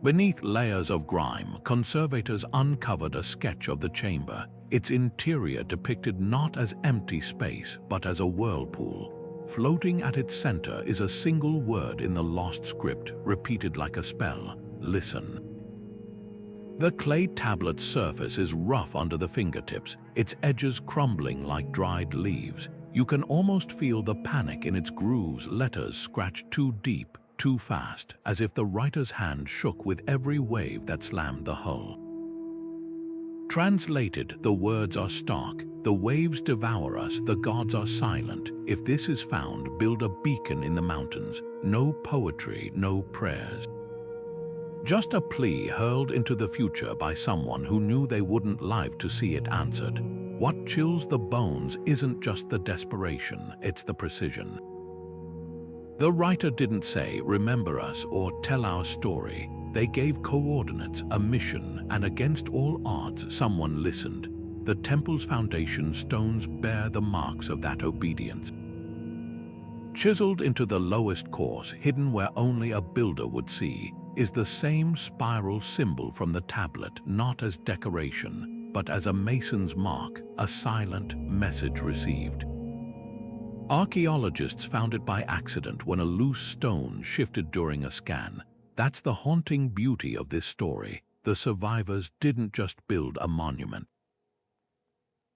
Beneath layers of grime, conservators uncovered a sketch of the chamber, its interior depicted not as empty space, but as a whirlpool. Floating at its center is a single word in the lost script, repeated like a spell: listen. The clay tablet's surface is rough under the fingertips, its edges crumbling like dried leaves. You can almost feel the panic in its grooves, letters scratched too deep, too fast, as if the writer's hand shook with every wave that slammed the hull. Translated, the words are stark: the waves devour us, the gods are silent. If this is found, build a beacon in the mountains. No poetry, no prayers. Just a plea hurled into the future by someone who knew they wouldn't live to see it answered. What chills the bones isn't just the desperation, it's the precision. The writer didn't say, "Remember us" or "Tell our story." They gave coordinates, a mission, and against all odds, someone listened. The temple's foundation stones bear the marks of that obedience. Chiseled into the lowest course, hidden where only a builder would see, is the same spiral symbol from the tablet, not as decoration, but as a mason's mark, a silent message received. Archaeologists found it by accident when a loose stone shifted during a scan. That's the haunting beauty of this story. The survivors didn't just build a monument.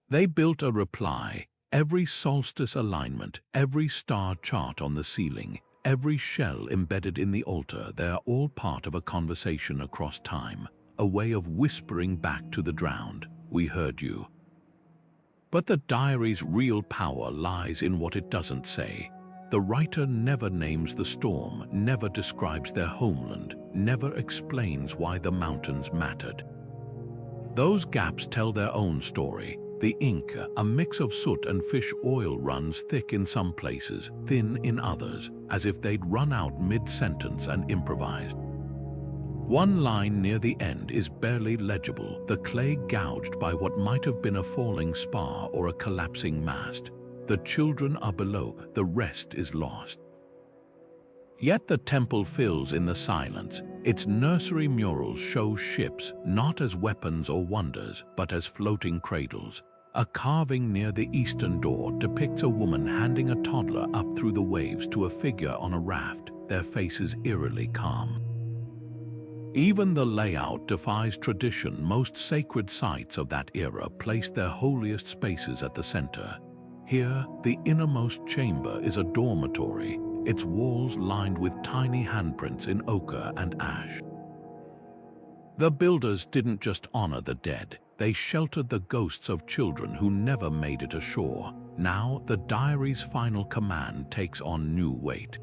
They built a reply. Every solstice alignment, every star chart on the ceiling, every shell embedded in the altar, they are all part of a conversation across time, a way of whispering back to the drowned, "We heard you." But the diary's real power lies in what it doesn't say. The writer never names the storm, never describes their homeland, never explains why the mountains mattered. Those gaps tell their own story. The ink, a mix of soot and fish oil, runs thick in some places, thin in others, as if they'd run out mid-sentence and improvised. One line near the end is barely legible, the clay gouged by what might have been a falling spar or a collapsing mast. The children are below, the rest is lost. Yet the temple fills in the silence. Its nursery murals show ships, not as weapons or wonders, but as floating cradles. A carving near the eastern door depicts a woman handing a toddler up through the waves to a figure on a raft, their faces eerily calm. Even the layout defies tradition. Most sacred sites of that era placed their holiest spaces at the center. Here, the innermost chamber is a dormitory, its walls lined with tiny handprints in ochre and ash. The builders didn't just honor the dead, they sheltered the ghosts of children who never made it ashore. Now, the diary's final command takes on new weight.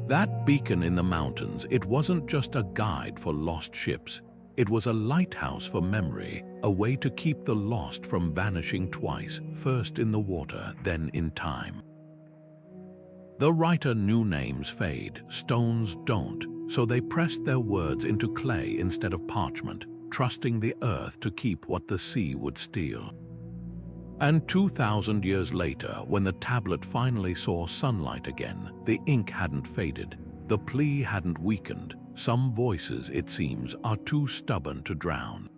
That beacon in the mountains, it wasn't just a guide for lost ships. It was a lighthouse for memory, a way to keep the lost from vanishing twice, first in the water, then in time. The writer knew names fade, stones don't, so they pressed their words into clay instead of parchment, trusting the earth to keep what the sea would steal. And 2,000 years later, when the tablet finally saw sunlight again, the ink hadn't faded, the plea hadn't weakened. Some voices, it seems, are too stubborn to drown.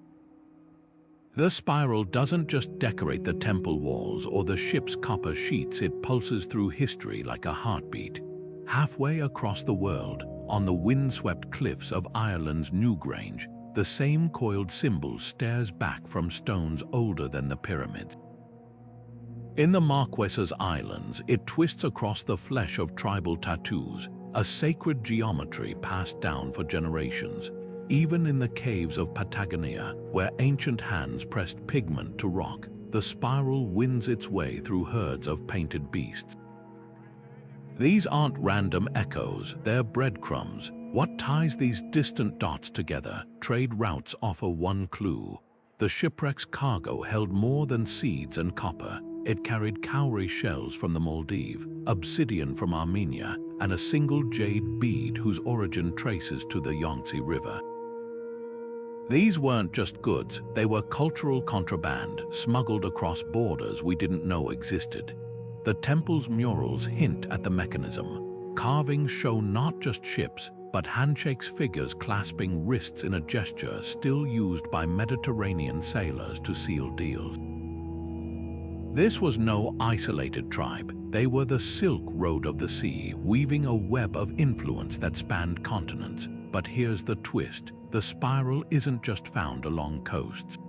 The spiral doesn't just decorate the temple walls or the ship's copper sheets, it pulses through history like a heartbeat. Halfway across the world, on the windswept cliffs of Ireland's Newgrange, the same coiled symbol stares back from stones older than the pyramids. In the Marquesas Islands, it twists across the flesh of tribal tattoos, a sacred geometry passed down for generations. Even in the caves of Patagonia, where ancient hands pressed pigment to rock, the spiral wins its way through herds of painted beasts. These aren't random echoes, they're breadcrumbs. What ties these distant dots together? Trade routes offer one clue. The shipwreck's cargo held more than seeds and copper. It carried cowrie shells from the Maldives, obsidian from Armenia, and a single jade bead whose origin traces to the Yangtze River. These weren't just goods, they were cultural contraband, smuggled across borders we didn't know existed. The temple's murals hint at the mechanism. Carvings show not just ships, but handshakes figures clasping wrists in a gesture still used by Mediterranean sailors to seal deals. This was no isolated tribe. They were the Silk Road of the sea, weaving a web of influence that spanned continents. But here's the twist. The spiral isn't just found along coasts.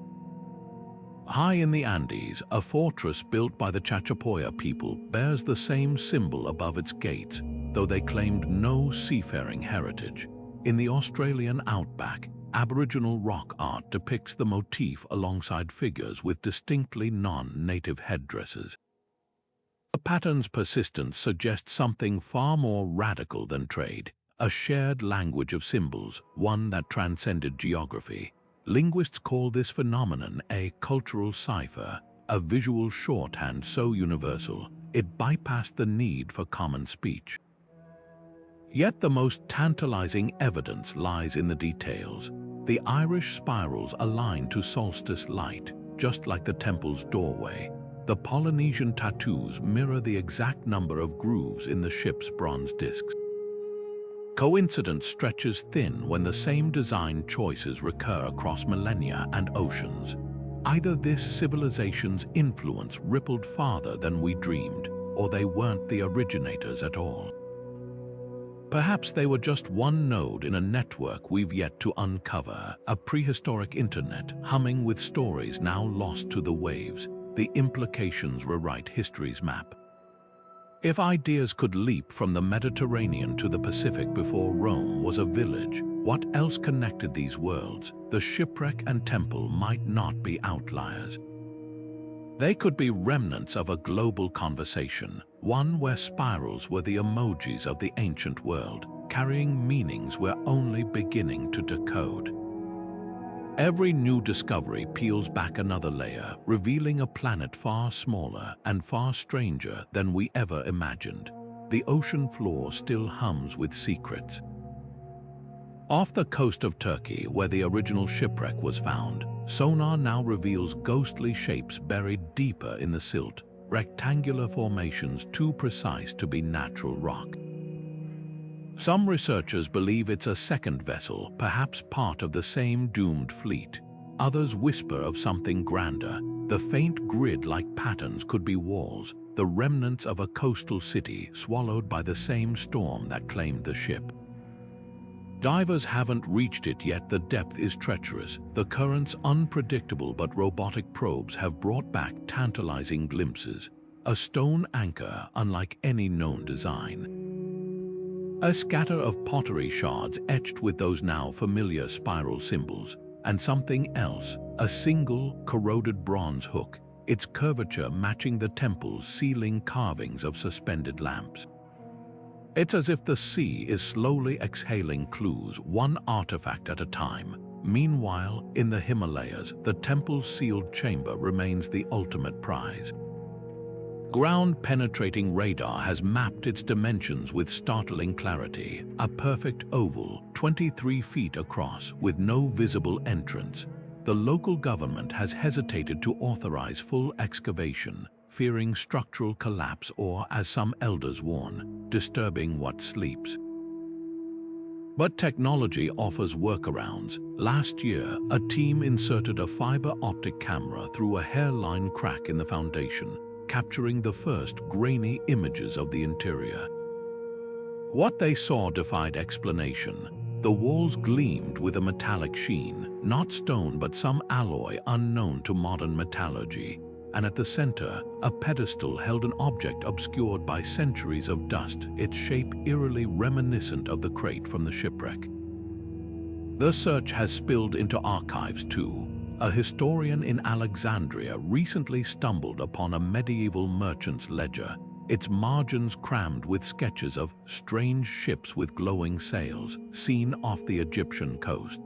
High in the Andes, a fortress built by the Chachapoya people bears the same symbol above its gates, though they claimed no seafaring heritage. In the Australian outback, Aboriginal rock art depicts the motif alongside figures with distinctly non-native headdresses. The pattern's persistence suggests something far more radical than trade, a shared language of symbols, one that transcended geography. Linguists call this phenomenon a cultural cipher, a visual shorthand so universal it bypassed the need for common speech. Yet the most tantalizing evidence lies in the details. The Irish spirals align to solstice light, just like the temple's doorway. The Polynesian tattoos mirror the exact number of grooves in the ship's bronze discs. Coincidence stretches thin when the same design choices recur across millennia and oceans. Either this civilization's influence rippled farther than we dreamed, or they weren't the originators at all. Perhaps they were just one node in a network we've yet to uncover, a prehistoric internet humming with stories now lost to the waves. The implications rewrite history's map. If ideas could leap from the Mediterranean to the Pacific before Rome was a village, what else connected these worlds? The shipwreck and temple might not be outliers. They could be remnants of a global conversation, one where spirals were the emojis of the ancient world, carrying meanings we're only beginning to decode. Every new discovery peels back another layer, revealing a planet far smaller and far stranger than we ever imagined. The ocean floor still hums with secrets. Off the coast of Turkey, where the original shipwreck was found, sonar now reveals ghostly shapes buried deeper in the silt, rectangular formations too precise to be natural rock. Some researchers believe it's a second vessel, perhaps part of the same doomed fleet. Others whisper of something grander. The faint grid-like patterns could be walls, the remnants of a coastal city swallowed by the same storm that claimed the ship. Divers haven't reached it yet. The depth is treacherous, the currents unpredictable, but robotic probes have brought back tantalizing glimpses. A stone anchor unlike any known design. A scatter of pottery shards etched with those now familiar spiral symbols, and something else, a single corroded bronze hook, its curvature matching the temple's ceiling carvings of suspended lamps. It's as if the sea is slowly exhaling clues, one artifact at a time. Meanwhile, in the Himalayas, the temple's sealed chamber remains the ultimate prize. Ground-penetrating radar has mapped its dimensions with startling clarity, a perfect oval, 23 feet across, with no visible entrance. The local government has hesitated to authorize full excavation, fearing structural collapse or, as some elders warn, disturbing what sleeps. But technology offers workarounds. Last year, a team inserted a fiber optic camera through a hairline crack in the foundation, capturing the first grainy images of the interior. What they saw defied explanation. The walls gleamed with a metallic sheen, not stone but some alloy unknown to modern metallurgy, and at the center, a pedestal held an object obscured by centuries of dust, its shape eerily reminiscent of the crate from the shipwreck. The search has spilled into archives too. A historian in Alexandria recently stumbled upon a medieval merchant's ledger, its margins crammed with sketches of strange ships with glowing sails seen off the Egyptian coast.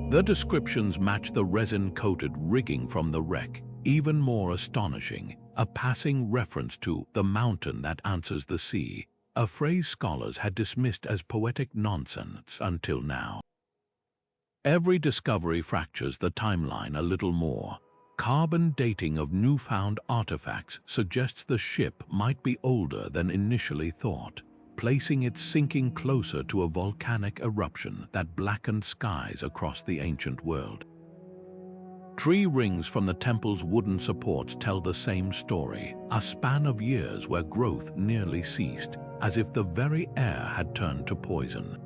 The descriptions match the resin-coated rigging from the wreck. Even more astonishing, a passing reference to the mountain that answers the sea, a phrase scholars had dismissed as poetic nonsense until now. Every discovery fractures the timeline a little more. Carbon dating of newfound artifacts suggests the ship might be older than initially thought, placing its sinking closer to a volcanic eruption that blackened skies across the ancient world. Tree rings from the temple's wooden supports tell the same story, a span of years where growth nearly ceased, as if the very air had turned to poison.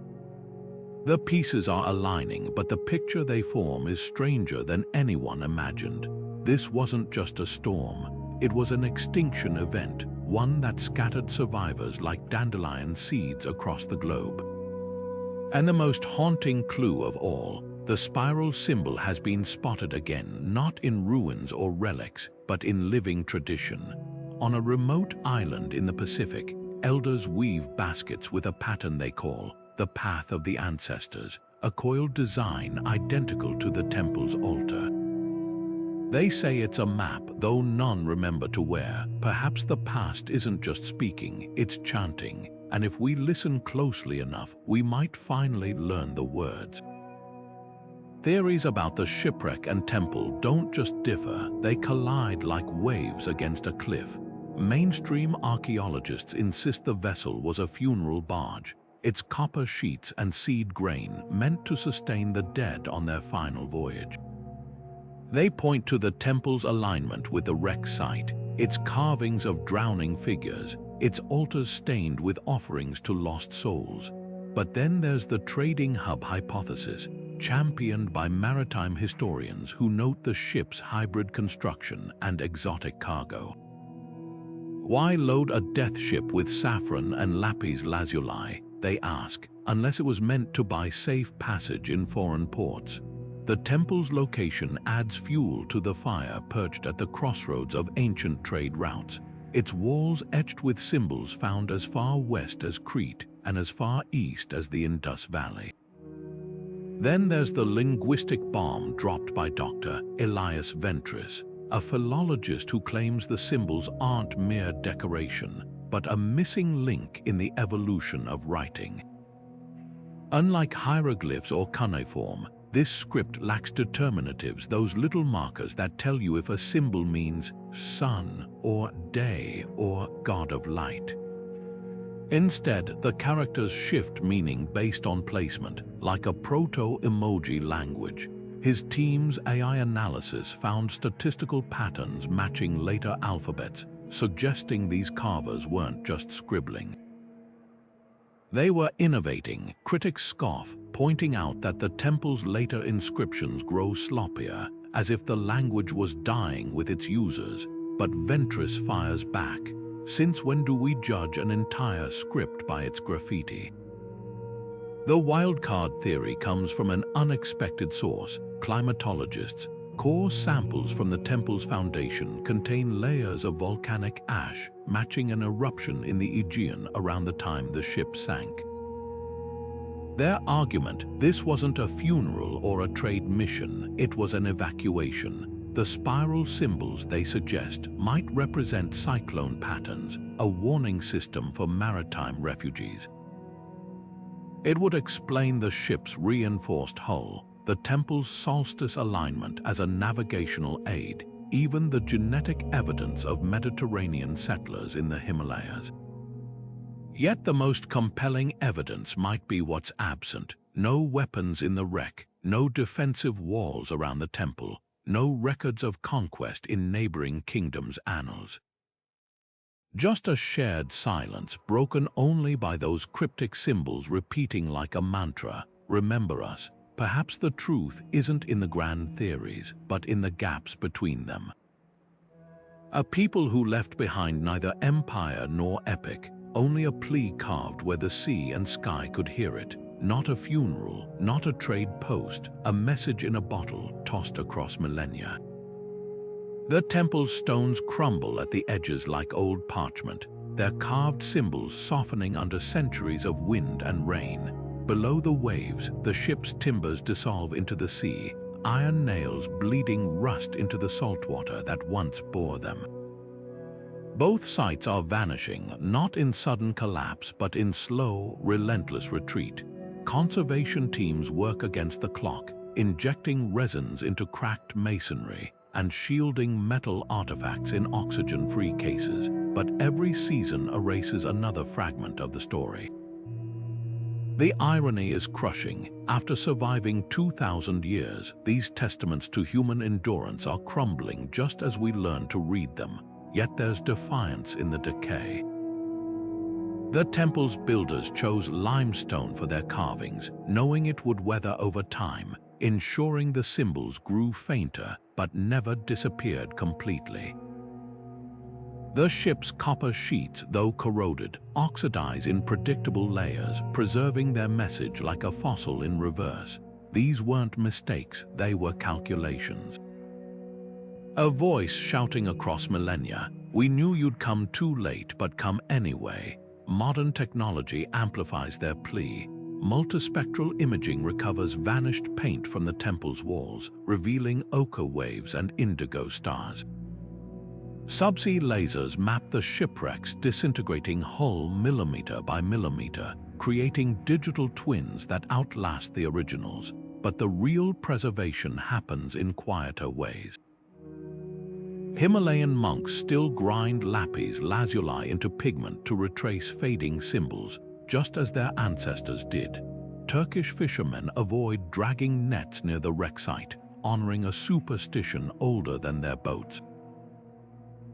The pieces are aligning, but the picture they form is stranger than anyone imagined. This wasn't just a storm, it was an extinction event, one that scattered survivors like dandelion seeds across the globe. And the most haunting clue of all, the spiral symbol has been spotted again, not in ruins or relics, but in living tradition. On a remote island in the Pacific, elders weave baskets with a pattern they call the Path of the Ancestors, a coiled design identical to the temple's altar. They say it's a map, though none remember to wear. Perhaps the past isn't just speaking, it's chanting, and if we listen closely enough, we might finally learn the words. Theories about the shipwreck and temple don't just differ, they collide like waves against a cliff. Mainstream archaeologists insist the vessel was a funeral barge, its copper sheets and seed grain meant to sustain the dead on their final voyage. They point to the temple's alignment with the wreck site, its carvings of drowning figures, its altars stained with offerings to lost souls. But then there's the trading hub hypothesis, championed by maritime historians who note the ship's hybrid construction and exotic cargo. Why load a death ship with saffron and lapis lazuli, they ask, unless it was meant to buy safe passage in foreign ports? The temple's location adds fuel to the fire perched at the crossroads of ancient trade routes, its walls etched with symbols found as far west as Crete and as far east as the Indus Valley. Then there's the linguistic bomb dropped by Dr. Elias Ventris, a philologist who claims the symbols aren't mere decoration, but a missing link in the evolution of writing. Unlike hieroglyphs or cuneiform, this script lacks determinatives, those little markers that tell you if a symbol means sun or day or god of light. Instead, the characters shift meaning based on placement, like a proto-emoji language. His team's AI analysis found statistical patterns matching later alphabets, suggesting these carvers weren't just scribbling. They were innovating, critics scoff, pointing out that the temple's later inscriptions grow sloppier, as if the language was dying with its users. But Ventris fires back. Since when do we judge an entire script by its graffiti? The wildcard theory comes from an unexpected source, climatologists. Core samples from the temple's foundation contain layers of volcanic ash, matching an eruption in the Aegean around the time the ship sank. Their argument, this wasn't a funeral or a trade mission, it was an evacuation. The spiral symbols they suggest might represent cyclone patterns, a warning system for maritime refugees. It would explain the ship's reinforced hull, the temple's solstice alignment as a navigational aid, even the genetic evidence of Mediterranean settlers in the Himalayas. Yet the most compelling evidence might be what's absent: no weapons in the wreck, no defensive walls around the temple, no records of conquest in neighboring kingdoms' annals. Just a shared silence broken only by those cryptic symbols repeating like a mantra, "Remember us." Perhaps the truth isn't in the grand theories, but in the gaps between them. A people who left behind neither empire nor epic, only a plea carved where the sea and sky could hear it. Not a funeral, not a trade post, a message in a bottle tossed across millennia. The temple's stones crumble at the edges like old parchment, their carved symbols softening under centuries of wind and rain. Below the waves, the ship's timbers dissolve into the sea, iron nails bleeding rust into the saltwater that once bore them. Both sites are vanishing, not in sudden collapse, but in slow, relentless retreat. Conservation teams work against the clock, injecting resins into cracked masonry, and shielding metal artifacts in oxygen-free cases, but every season erases another fragment of the story. The irony is crushing. After surviving 2,000 years, these testaments to human endurance are crumbling just as we learn to read them, yet there's defiance in the decay. The temple's builders chose limestone for their carvings, knowing it would weather over time, ensuring the symbols grew fainter but never disappeared completely. The ship's copper sheets, though corroded, oxidize in predictable layers, preserving their message like a fossil in reverse. These weren't mistakes, they were calculations. A voice shouting across millennia, "We knew you'd come too late, but come anyway." Modern technology amplifies their plea. Multispectral imaging recovers vanished paint from the temple's walls, revealing ochre waves and indigo stars. Subsea lasers map the shipwreck's disintegrating hull millimeter by millimeter, creating digital twins that outlast the originals. But the real preservation happens in quieter ways. Himalayan monks still grind lapis lazuli into pigment to retrace fading symbols, just as their ancestors did. Turkish fishermen avoid dragging nets near the wreck site, honoring a superstition older than their boats.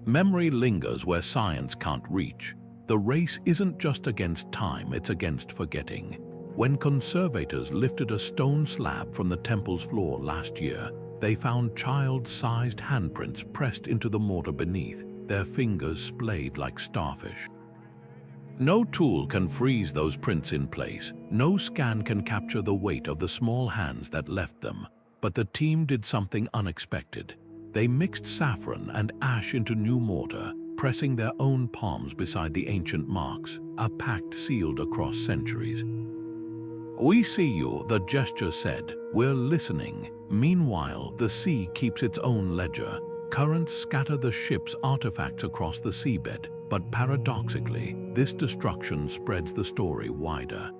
Memory lingers where science can't reach. The race isn't just against time, it's against forgetting. When conservators lifted a stone slab from the temple's floor last year, they found child-sized handprints pressed into the mortar beneath, their fingers splayed like starfish. No tool can freeze those prints in place. No scan can capture the weight of the small hands that left them. But the team did something unexpected. They mixed saffron and ash into new mortar, pressing their own palms beside the ancient marks, a pact sealed across centuries. "We see you," the gesture said. "We're listening." Meanwhile, the sea keeps its own ledger. Currents scatter the ship's artifacts across the seabed, but paradoxically, this destruction spreads the story wider.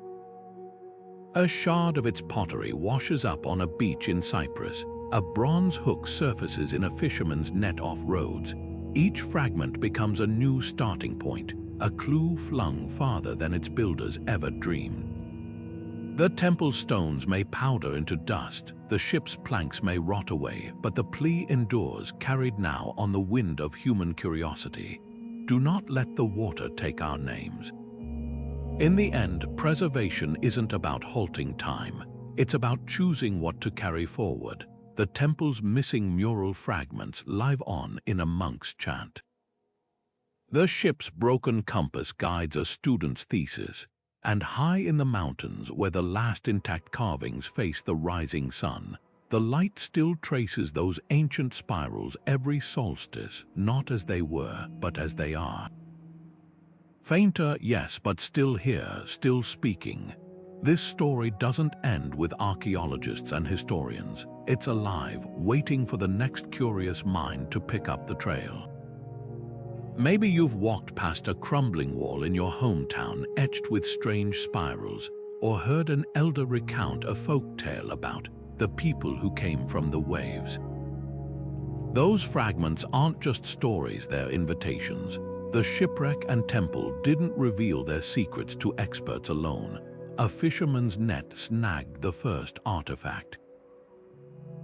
A shard of its pottery washes up on a beach in Cyprus. A bronze hook surfaces in a fisherman's net off Rhodes. Each fragment becomes a new starting point, a clue flung farther than its builders ever dreamed. The temple's stones may powder into dust, the ship's planks may rot away, but the plea endures, carried now on the wind of human curiosity. Do not let the water take our names. In the end, preservation isn't about halting time. It's about choosing what to carry forward. The temple's missing mural fragments live on in a monk's chant. The ship's broken compass guides a student's thesis, and high in the mountains where the last intact carvings face the rising sun, the light still traces those ancient spirals every solstice, not as they were, but as they are. Fainter, yes, but still here, still speaking. This story doesn't end with archaeologists and historians. It's alive, waiting for the next curious mind to pick up the trail. Maybe you've walked past a crumbling wall in your hometown etched with strange spirals, or heard an elder recount a folk tale about the people who came from the waves. Those fragments aren't just stories, they're invitations. The shipwreck and temple didn't reveal their secrets to experts alone. A fisherman's net snagged the first artifact.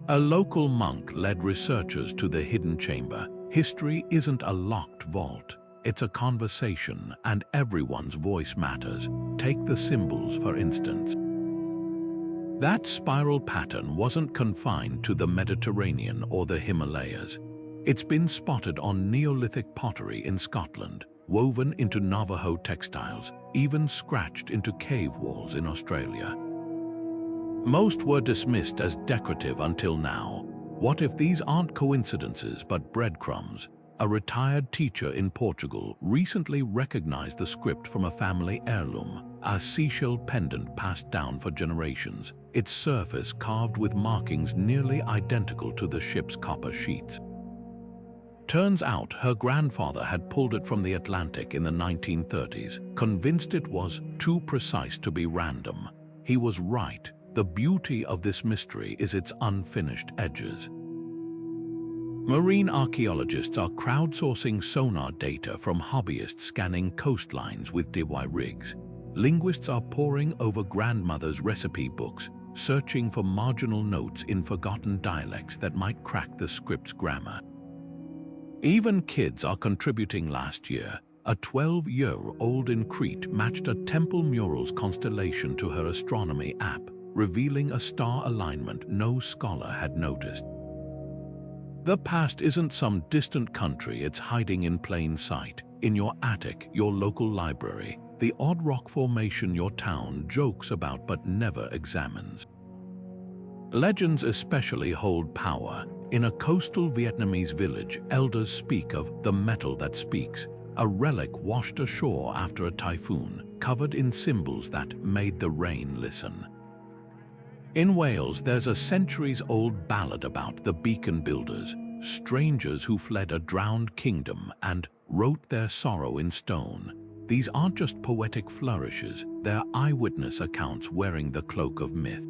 A local monk led researchers to the hidden chamber. History isn't a locked vault. It's a conversation, and everyone's voice matters. Take the symbols, for instance. That spiral pattern wasn't confined to the Mediterranean or the Himalayas. It's been spotted on Neolithic pottery in Scotland, woven into Navajo textiles, even scratched into cave walls in Australia. Most were dismissed as decorative until now. What if these aren't coincidences but breadcrumbs? A retired teacher in Portugal recently recognized the script from a family heirloom, a seashell pendant passed down for generations, its surface carved with markings nearly identical to the ship's copper sheets. Turns out her grandfather had pulled it from the Atlantic in the 1930s, convinced it was too precise to be random. He was right. The beauty of this mystery is its unfinished edges. Marine archaeologists are crowdsourcing sonar data from hobbyists scanning coastlines with DIY rigs. Linguists are poring over grandmothers' recipe books, searching for marginal notes in forgotten dialects that might crack the script's grammar. Even kids are contributing. Last year, a 12-year-old in Crete matched a temple mural's constellation to her astronomy app, revealing a star alignment no scholar had noticed. The past isn't some distant country, it's hiding in plain sight, in your attic, your local library, the odd rock formation your town jokes about but never examines. Legends especially hold power. In a coastal Vietnamese village, elders speak of the metal that speaks, a relic washed ashore after a typhoon, covered in symbols that made the rain listen. In Wales, there's a centuries-old ballad about the beacon builders, strangers who fled a drowned kingdom and wrote their sorrow in stone. These aren't just poetic flourishes, they're eyewitness accounts wearing the cloak of myth.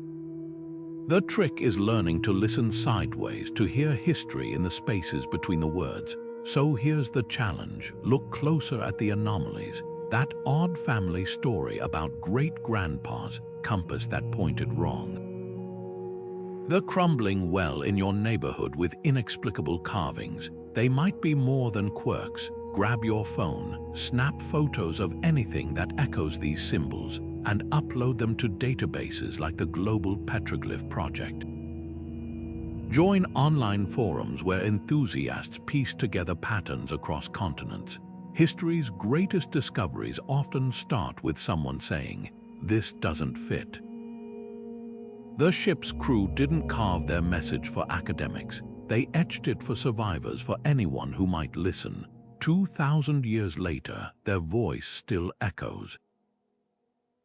The trick is learning to listen sideways, to hear history in the spaces between the words. So here's the challenge: look closer at the anomalies. That odd family story about great-grandpa's compass that pointed wrong. The crumbling well in your neighborhood with inexplicable carvings. They might be more than quirks. Grab your phone, snap photos of anything that echoes these symbols, and upload them to databases like the Global Petroglyph Project. Join online forums where enthusiasts piece together patterns across continents. History's greatest discoveries often start with someone saying, "This doesn't fit." The ship's crew didn't carve their message for academics. They etched it for survivors, for anyone who might listen. 2,000 years later, their voice still echoes.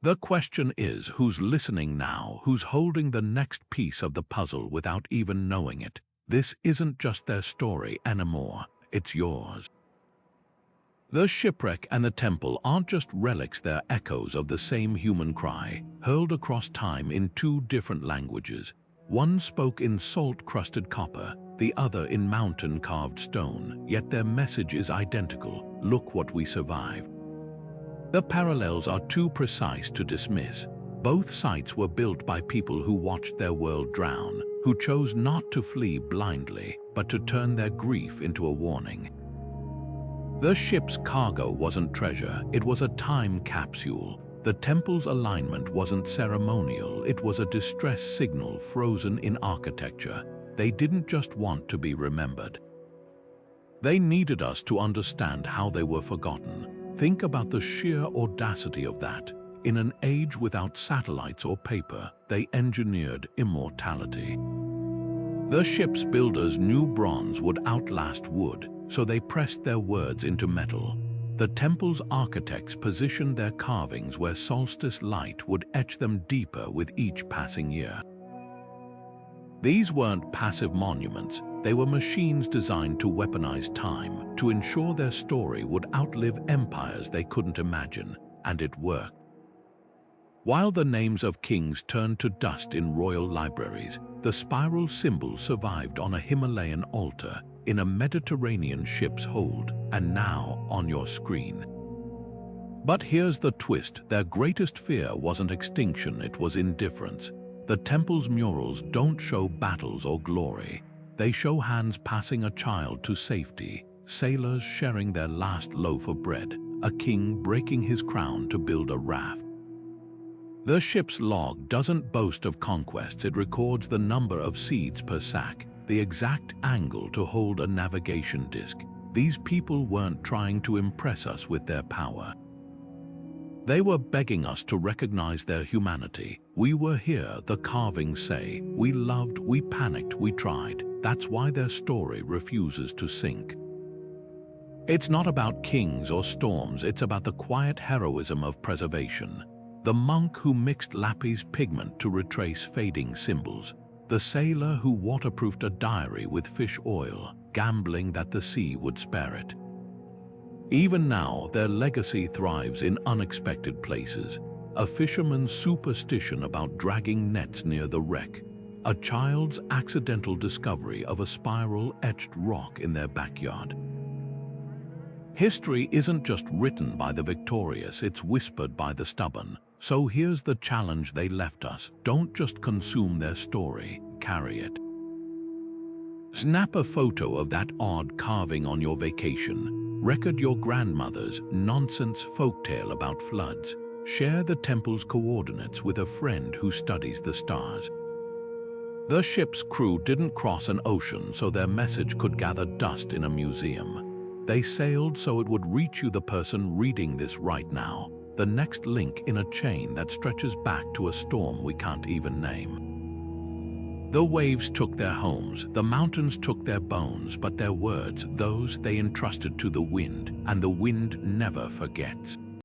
The question is, who's listening now? Who's holding the next piece of the puzzle without even knowing it? This isn't just their story anymore, it's yours. The shipwreck and the temple aren't just relics, they're echoes of the same human cry, hurled across time in two different languages. One spoke in salt-crusted copper, the other in mountain-carved stone, yet their message is identical: look what we survived. The parallels are too precise to dismiss. Both sites were built by people who watched their world drown, who chose not to flee blindly, but to turn their grief into a warning. The ship's cargo wasn't treasure, it was a time capsule. The temple's alignment wasn't ceremonial, it was a distress signal frozen in architecture. They didn't just want to be remembered. They needed us to understand how they were forgotten. Think about the sheer audacity of that. In an age without satellites or paper, they engineered immortality. The ship's builders knew bronze would outlast wood, so they pressed their words into metal. The temple's architects positioned their carvings where solstice light would etch them deeper with each passing year. These weren't passive monuments, they were machines designed to weaponize time, to ensure their story would outlive empires they couldn't imagine, and it worked. While the names of kings turned to dust in royal libraries, the spiral symbol survived on a Himalayan altar, in a Mediterranean ship's hold, and now on your screen. But here's the twist: their greatest fear wasn't extinction, it was indifference. The temple's murals don't show battles or glory. They show hands passing a child to safety, sailors sharing their last loaf of bread, a king breaking his crown to build a raft. The ship's log doesn't boast of conquests, it records the number of seeds per sack, the exact angle to hold a navigation disc. These people weren't trying to impress us with their power. They were begging us to recognize their humanity. We were here, the carvings say. We loved, we panicked, we tried. That's why their story refuses to sink. It's not about kings or storms, it's about the quiet heroism of preservation. The monk who mixed lapis pigment to retrace fading symbols. The sailor who waterproofed a diary with fish oil, gambling that the sea would spare it. Even now, their legacy thrives in unexpected places. A fisherman's superstition about dragging nets near the wreck. a child's accidental discovery of a spiral-etched rock in their backyard. History isn't just written by the victorious, it's whispered by the stubborn. So here's the challenge they left us. Don't just consume their story, carry it. Snap a photo of that odd carving on your vacation. Record your grandmother's nonsense folktale about floods. Share the temple's coordinates with a friend who studies the stars. The ship's crew didn't cross an ocean so their message could gather dust in a museum. They sailed so it would reach you, the person reading this right now, the next link in a chain that stretches back to a storm we can't even name. The waves took their homes, the mountains took their bones, but their words, those they entrusted to the wind, and the wind never forgets.